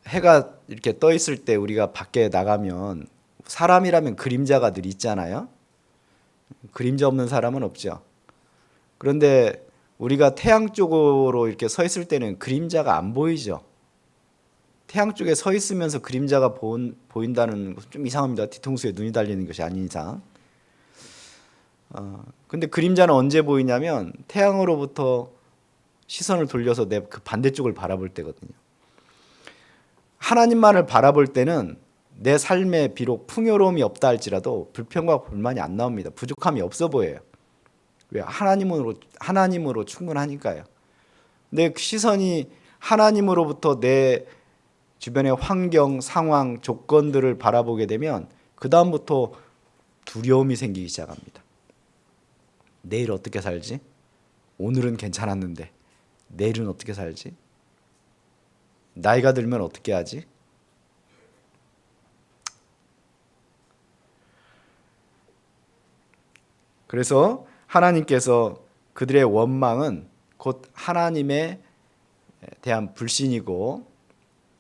해가 이렇게 떠 있을 때 우리가 밖에 나가면 사람이라면 그림자가 늘 있잖아요. 그림자 없는 사람은 없죠. 그런데 우리가 태양 쪽으로 이렇게 서 있을 때는 그림자가 안 보이죠. 태양 쪽에 서 있으면서 그림자가 보인다는 것은 좀 이상합니다. 뒤통수에 눈이 달리는 것이 아닌 이상. 근데 그림자는 언제 보이냐면 태양으로부터 시선을 돌려서 내 그 반대쪽을 바라볼 때거든요. 하나님만을 바라볼 때는 내 삶에 비록 풍요로움이 없다 할지라도 불평과 불만이 안 나옵니다. 부족함이 없어 보여요. 왜? 하나님으로 충분하니까요. 내 시선이 하나님으로부터 내 주변의 환경, 상황, 조건들을 바라보게 되면 그 다음부터 두려움이 생기기 시작합니다. 내일 어떻게 살지? 오늘은 괜찮았는데 내일은 어떻게 살지? 나이가 들면 어떻게 하지? 그래서 하나님께서 그들의 원망은 곧 하나님에 대한 불신이고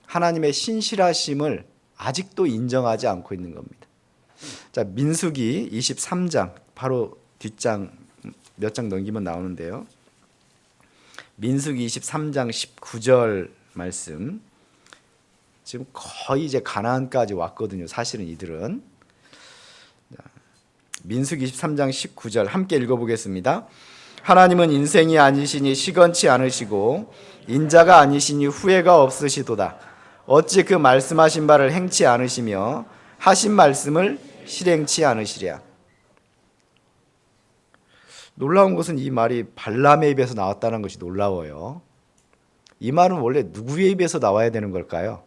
하나님의 신실하심을 아직도 인정하지 않고 있는 겁니다. 자, 민수기 23장, 바로 뒷장 몇 장 넘기면 나오는데요. 민수기 23장 19절 말씀. 지금 거의 이제 가나안까지 왔거든요. 사실은 이들은. 민수기 23장 19절 함께 읽어보겠습니다. 하나님은 인생이 아니시니 시건치 않으시고 인자가 아니시니 후회가 없으시도다. 어찌 그 말씀하신 바를 행치 않으시며 하신 말씀을 실행치 않으시랴. 놀라운 것은 이 말이 발람의 입에서 나왔다는 것이 놀라워요. 이 말은 원래 누구의 입에서 나와야 되는 걸까요?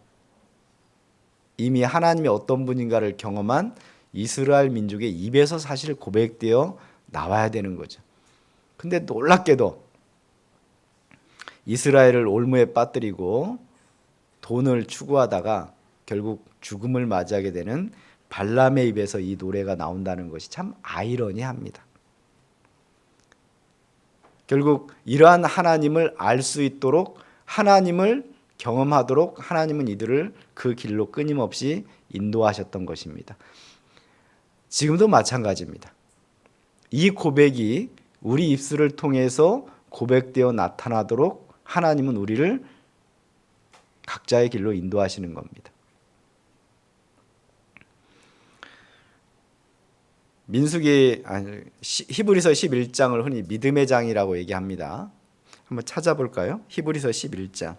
이미 하나님이 어떤 분인가를 경험한 이스라엘 민족의 입에서 사실 고백되어 나와야 되는 거죠. 근데 놀랍게도 이스라엘을 올무에 빠뜨리고 돈을 추구하다가 결국 죽음을 맞이하게 되는 발람의 입에서 이 노래가 나온다는 것이 참 아이러니합니다. 결국 이러한 하나님을 알 수 있도록, 하나님을 경험하도록 하나님은 이들을 그 길로 끊임없이 인도하셨던 것입니다. 지금도 마찬가지입니다. 이 고백이 우리 입술을 통해서 고백되어 나타나도록 하나님은 우리를 각자의 길로 인도하시는 겁니다. 히브리서 11장을 흔히 믿음의 장이라고 얘기합니다. 한번 찾아볼까요? 히브리서 11장.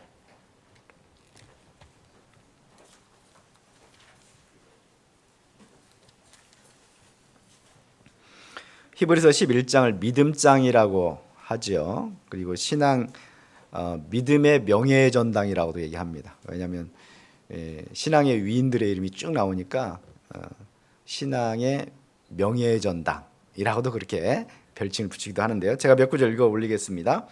히브리서 11장을 믿음장이라고 하죠. 그리고 신앙 믿음의 명예의 전당이라고도 얘기합니다. 왜냐하면 신앙의 위인들의 이름이 쭉 나오니까 신앙의 명예의 전당이라고도 그렇게 별칭을 붙이기도 하는데요. 제가 몇 구절 읽어 올리겠습니다.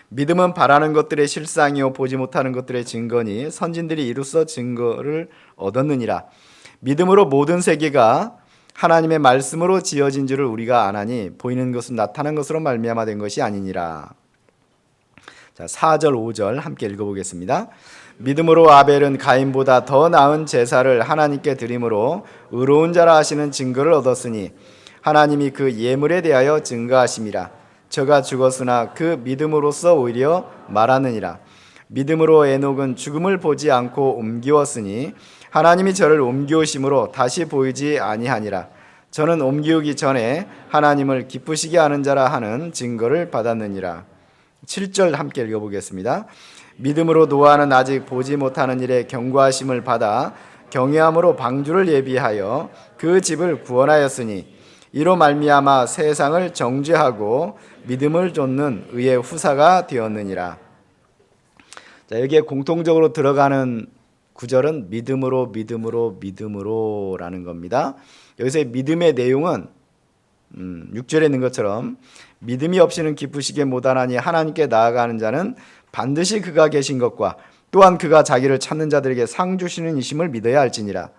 믿음은 바라는 것들의 실상이요 보지 못하는 것들의 증거니 선진들이 이로써 증거를 얻었느니라. 믿음으로 모든 세계가 하나님의 말씀으로 지어진 줄을 우리가 아나니 보이는 것은 나타난 것으로 말미암아 된 것이 아니니라. 자, 4절 5절 함께 읽어보겠습니다. 믿음으로 아벨은 가인보다 더 나은 제사를 하나님께 드림으로 의로운 자라 하시는 증거를 얻었으니 하나님이 그 예물에 대하여 증거하심이라. 저가 죽었으나 그 믿음으로써 오히려 말하느니라. 믿음으로 에녹은 죽음을 보지 않고 옮기었으니 하나님이 저를 옮기우심으로 다시 보이지 아니하니라. 저는 옮기우기 전에 하나님을 기쁘시게 하는 자라 하는 증거를 받았느니라. 7절 함께 읽어보겠습니다. 믿음으로 노아는 아직 보지 못하는 일에 경고하심을 받아 경외함으로 방주를 예비하여 그 집을 구원하였으니 이로 말미암아 세상을 정죄하고 믿음을 좇는 의의 후사가 되었느니라. 자, 여기에 공통적으로 들어가는 구절은 믿음으로 믿음으로 믿음으로라는 겁니다. 여기서 믿음의 내용은 6절에 있는 것처럼 믿음이 없이는 기쁘시게 못하나니 하나님께 나아가는 자는 반드시 그가 계신 것과 또한 그가 자기를 찾는 자들에게 상 주시는 이심을 믿어야 할지니라.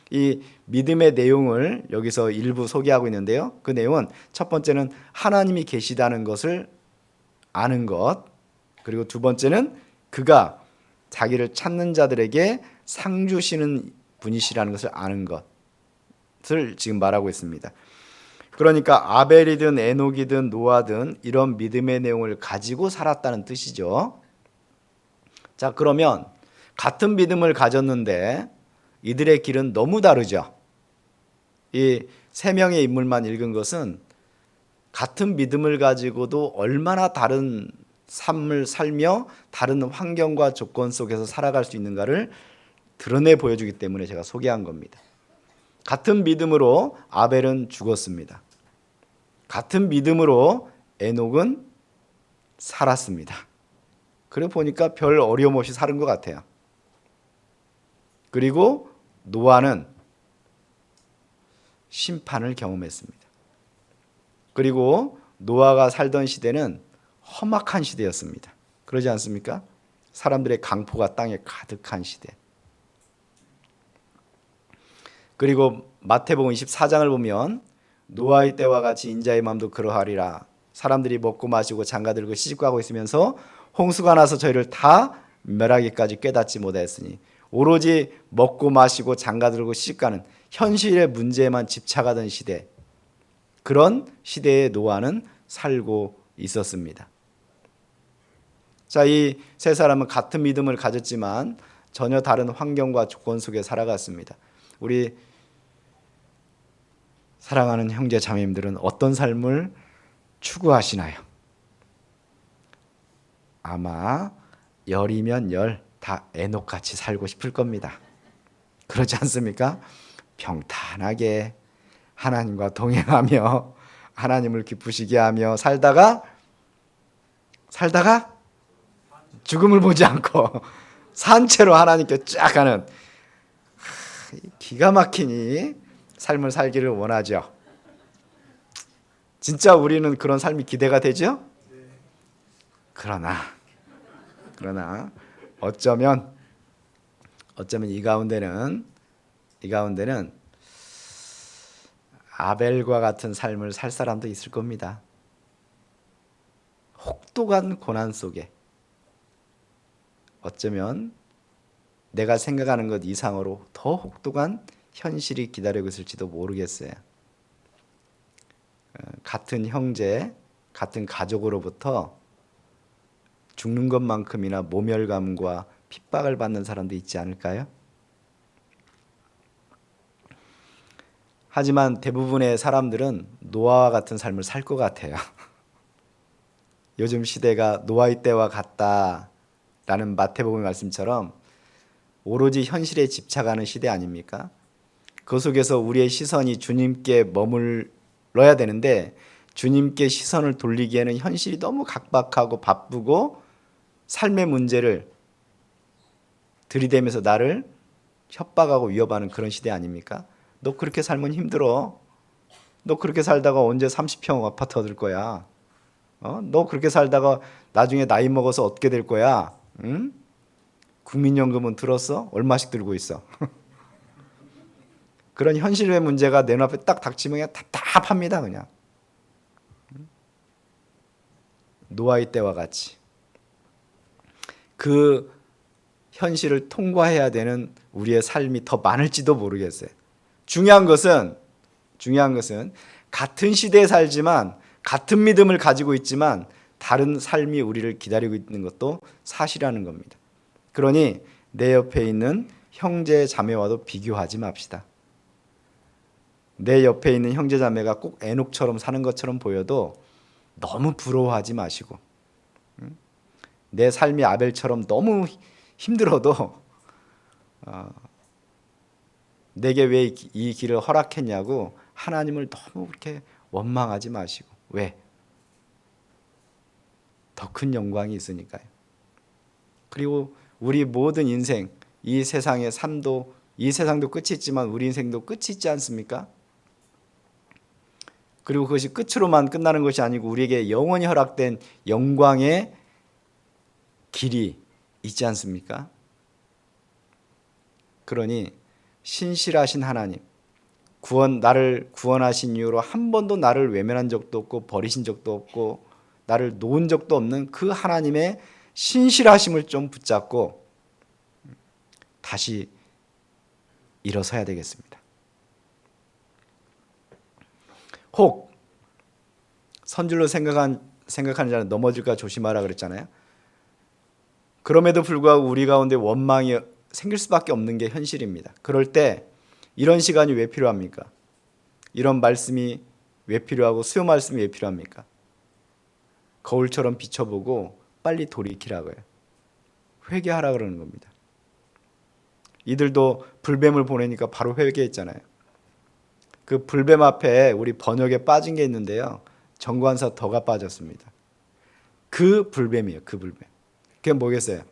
이 믿음의 내용을 여기서 일부 소개하고 있는데요. 그 내용은 첫 번째는 하나님이 계시다는 것을 아는 것, 그리고 두 번째는 그가 자기를 찾는 자들에게 상 주시는 분이시라는 것을 아는 것을 지금 말하고 있습니다. 그러니까 아벨이든 에녹이든 노아든 이런 믿음의 내용을 가지고 살았다는 뜻이죠. 자, 그러면 같은 믿음을 가졌는데 이들의 길은 너무 다르죠. 이 세 명의 인물만 읽은 것은 같은 믿음을 가지고도 얼마나 다른 삶을 살며 다른 환경과 조건 속에서 살아갈 수 있는가를 드러내 보여주기 때문에 제가 소개한 겁니다. 같은 믿음으로 아벨은 죽었습니다. 같은 믿음으로 에녹은 살았습니다. 그래 보니까 별 어려움 없이 사는 것 같아요. 그리고 노아는 심판을 경험했습니다. 그리고 노아가 살던 시대는 험악한 시대였습니다. 그러지 않습니까? 사람들의 강포가 땅에 가득한 시대. 그리고 마태복음 24장을 보면 노아의 때와 같이 인자의 마음도 그러하리라. 사람들이 먹고 마시고 장가들고 시집가고 있으면서 홍수가 나서 저희를 다 멸하기까지 깨닫지 못하였으니 오로지 먹고 마시고 장가들고 시집가는 현실의 문제에만 집착하던 시대, 그런 시대에 노아는 살고 있었습니다. 자, 이 세 사람은 같은 믿음을 가졌지만 전혀 다른 환경과 조건 속에 살아갔습니다. 우리 사랑하는 형제 자매님들은 어떤 삶을 추구하시나요? 아마 열이면 열 다 에녹같이 살고 싶을 겁니다. 그렇지 않습니까? 평탄하게 하나님과 동행하며 하나님을 기쁘시게 하며 살다가 죽음을 보지 않고 산채로 하나님께 쫙 가는 기가 막히니 삶을 살기를 원하죠. 진짜 우리는 그런 삶이 기대가 되죠? 그러나 어쩌면 이 가운데는 아벨과 같은 삶을 살 사람도 있을 겁니다. 혹독한 고난 속에 어쩌면 내가 생각하는 것 이상으로 더 혹독한 현실이 기다리고 있을지도 모르겠어요. 같은 형제, 같은 가족으로부터 죽는 것만큼이나 모멸감과 핍박을 받는 사람도 있지 않을까요? 하지만 대부분의 사람들은 노아와 같은 삶을 살 것 같아요. 요즘 시대가 노아의 때와 같다라는 마태복음 말씀처럼 오로지 현실에 집착하는 시대 아닙니까? 그 속에서 우리의 시선이 주님께 머물러야 되는데 주님께 시선을 돌리기에는 현실이 너무 각박하고 바쁘고 삶의 문제를 들이대면서 나를 협박하고 위협하는 그런 시대 아닙니까? 너 그렇게 살면 힘들어. 너 그렇게 살다가 언제 30평 아파트 얻을 거야? 너 그렇게 살다가 나중에 나이 먹어서 얻게 될 거야? 응? 국민연금은 들었어? 얼마씩 들고 있어? 그런 현실의 문제가 내 눈앞에 딱 닥치면 그냥 답답합니다. 그냥. 노아의 때와 같이 그 현실을 통과해야 되는 우리의 삶이 더 많을지도 모르겠어요. 중요한 것은 같은 시대에 살지만 같은 믿음을 가지고 있지만 다른 삶이 우리를 기다리고 있는 것도 사실이라는 겁니다. 그러니 내 옆에 있는 형제 자매와도 비교하지 맙시다. 내 옆에 있는 형제 자매가 꼭 에녹처럼 사는 것처럼 보여도 너무 부러워하지 마시고, 내 삶이 아벨처럼 너무 힘들어도 내게 왜 이 길을 허락했냐고 하나님을 너무 그렇게 원망하지 마시고. 왜? 더 큰 영광이 있으니까요. 그리고 우리 모든 인생, 이 세상의 삶도, 이 세상도 끝이 있지만 우리 인생도 끝이 있지 않습니까? 그리고 그것이 끝으로만 끝나는 것이 아니고 우리에게 영원히 허락된 영광의 길이 있지 않습니까? 그러니 신실하신 하나님, 나를 구원하신 이후로 한 번도 나를 외면한 적도 없고 버리신 적도 없고 나를 놓은 적도 없는 그 하나님의 신실하심을 좀 붙잡고 다시 일어서야 되겠습니다. 혹 선줄로 생각하는 자는 넘어질까 조심하라 그랬잖아요. 그럼에도 불구하고 우리 가운데 원망이 생길 수밖에 없는 게 현실입니다. 그럴 때 이런 시간이 왜 필요합니까? 이런 말씀이 왜 필요하고 수요 말씀이 왜 필요합니까? 거울처럼 비춰보고 빨리 돌이키라고요. 회개하라 그러는 겁니다. 이들도 불뱀을 보내니까 바로 회개했잖아요. 그 불뱀 앞에 우리 번역에 빠진 게 있는데요. 정관사 더가 빠졌습니다. 그 불뱀이에요. 그 불뱀. 그게 뭐겠어요?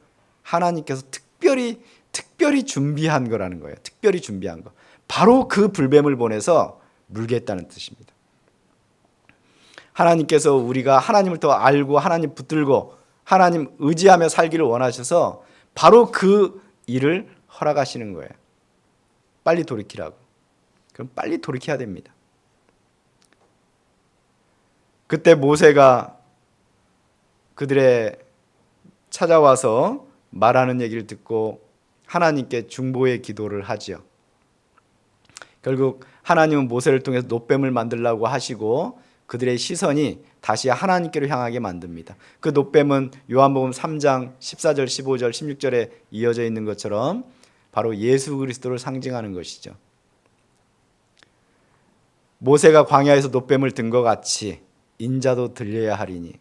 하나님께서 특별히 준비한 거라는 거예요. 특별히 준비한 거. 바로 그 불뱀을 보내서 물겠다는 뜻입니다. 하나님께서 우리가 하나님을 더 알고 하나님 붙들고 하나님 의지하며 살기를 원하셔서 바로 그 일을 허락하시는 거예요. 빨리 돌이키라고. 그럼 빨리 돌이켜야 됩니다. 그때 모세가 그들의 찾아와서 말하는 얘기를 듣고 하나님께 중보의 기도를 하지요. 결국 하나님은 모세를 통해서 놋뱀을 만들라고 하시고 그들의 시선이 다시 하나님께로 향하게 만듭니다. 그 놋뱀은 요한복음 3장 14절, 15절, 16절에 이어져 있는 것처럼 바로 예수 그리스도를 상징하는 것이죠. 모세가 광야에서 놋뱀을 든 것 같이 인자도 들려야 하리니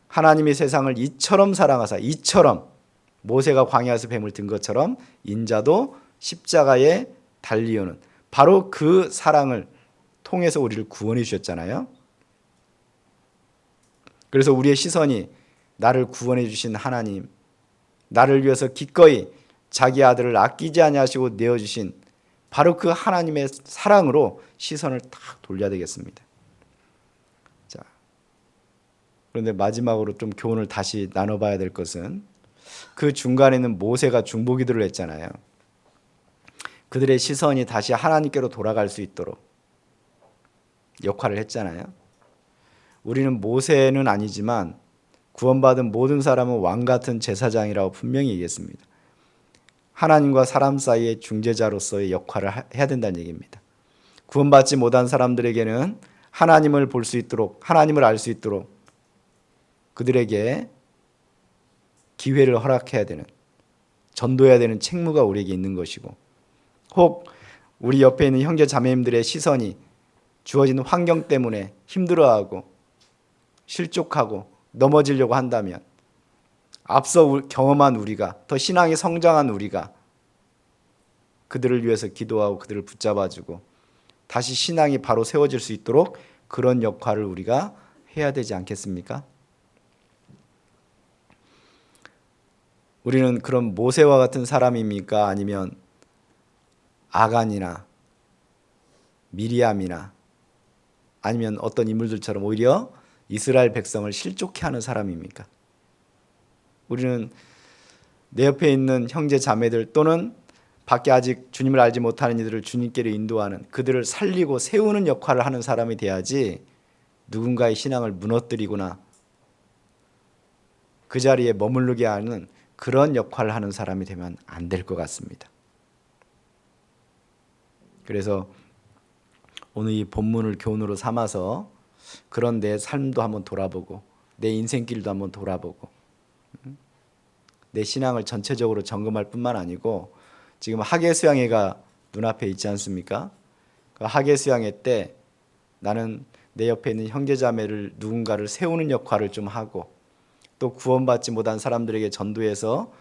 하나님이 세상을 이처럼 사랑하사 이처럼 모세가 광야에서 뱀을 든 것처럼 인자도 십자가에 달리오는 바로 그 사랑을 통해서 우리를 구원해 주셨잖아요. 그래서 우리의 시선이 나를 구원해 주신 하나님, 나를 위해서 기꺼이 자기 아들을 아끼지 아니하시고 내어주신 바로 그 하나님의 사랑으로 시선을 딱 돌려야 되겠습니다. 자, 그런데 마지막으로 좀 교훈을 다시 나눠봐야 될 것은 그 중간에는 모세가 중보기도를 했잖아요. 그들의 시선이 다시 하나님께로 돌아갈 수 있도록 역할을 했잖아요. 우리는 모세는 아니지만 구원받은 모든 사람은 왕같은 제사장이라고 분명히 얘기했습니다. 하나님과 사람 사이의 중재자로서의 역할을 해야 된다는 얘기입니다. 구원받지 못한 사람들에게는 하나님을 볼 수 있도록, 하나님을 알 수 있도록 그들에게 기회를 허락해야 되는, 전도해야 되는 책무가 우리에게 있는 것이고, 혹 우리 옆에 있는 형제 자매님들의 시선이 주어지는 환경 때문에 힘들어하고 실족하고 넘어지려고 한다면 앞서 경험한 우리가, 더 신앙이 성장한 우리가 그들을 위해서 기도하고 그들을 붙잡아주고 다시 신앙이 바로 세워질 수 있도록 그런 역할을 우리가 해야 되지 않겠습니까? 우리는 그런 모세와 같은 사람입니까? 아니면 아간이나 미리암이나 아니면 어떤 인물들처럼 오히려 이스라엘 백성을 실족해 하는 사람입니까? 우리는 내 옆에 있는 형제 자매들 또는 밖에 아직 주님을 알지 못하는 이들을 주님께로 인도하는, 그들을 살리고 세우는 역할을 하는 사람이 돼야지 누군가의 신앙을 무너뜨리거나 그 자리에 머무르게 하는 그런 역할을 하는 사람이 되면 안 될 것 같습니다. 그래서 오늘 이 본문을 교훈으로 삼아서 그런 내 삶도 한번 돌아보고 내 인생길도 한번 돌아보고 내 신앙을 전체적으로 점검할 뿐만 아니고 지금 학예수양회가 눈앞에 있지 않습니까? 그 학예수양회 때 나는 내 옆에 있는 형제자매를 누군가를 세우는 역할을 좀 하고 또 구원받지 못한 사람들에게 전도해서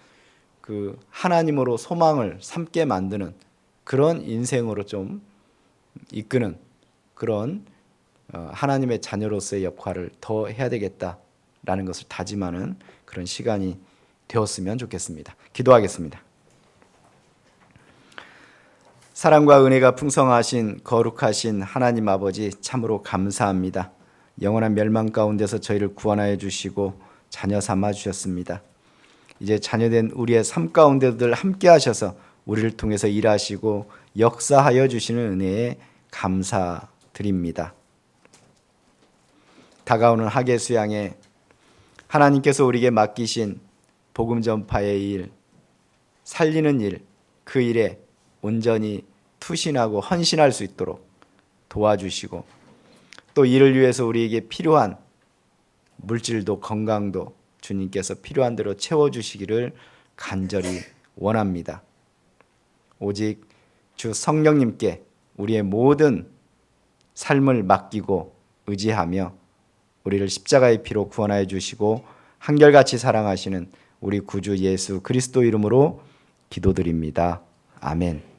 그 하나님으로 소망을 삼게 만드는 그런 인생으로 좀 이끄는 그런 하나님의 자녀로서의 역할을 더 해야 되겠다라는 것을 다짐하는 그런 시간이 되었으면 좋겠습니다. 기도하겠습니다. 사랑과 은혜가 풍성하신 거룩하신 하나님 아버지 참으로 감사합니다. 영원한 멸망 가운데서 저희를 구원하여 주시고 자녀 삼아 주셨습니다. 이제 자녀된 우리의 삶 가운데도 늘 함께 하셔서 우리를 통해서 일하시고 역사하여 주시는 은혜에 감사드립니다. 다가오는 학예수양에 하나님께서 우리에게 맡기신 복음 전파의 일, 살리는 일, 그 일에 온전히 투신하고 헌신할 수 있도록 도와주시고 또 이를 위해서 우리에게 필요한 물질도 건강도 주님께서 필요한 대로 채워주시기를 간절히 원합니다. 오직 주 성령님께 우리의 모든 삶을 맡기고 의지하며 우리를 십자가의 피로 구원하여 주시고 한결같이 사랑하시는 우리 구주 예수 그리스도 이름으로 기도드립니다. 아멘.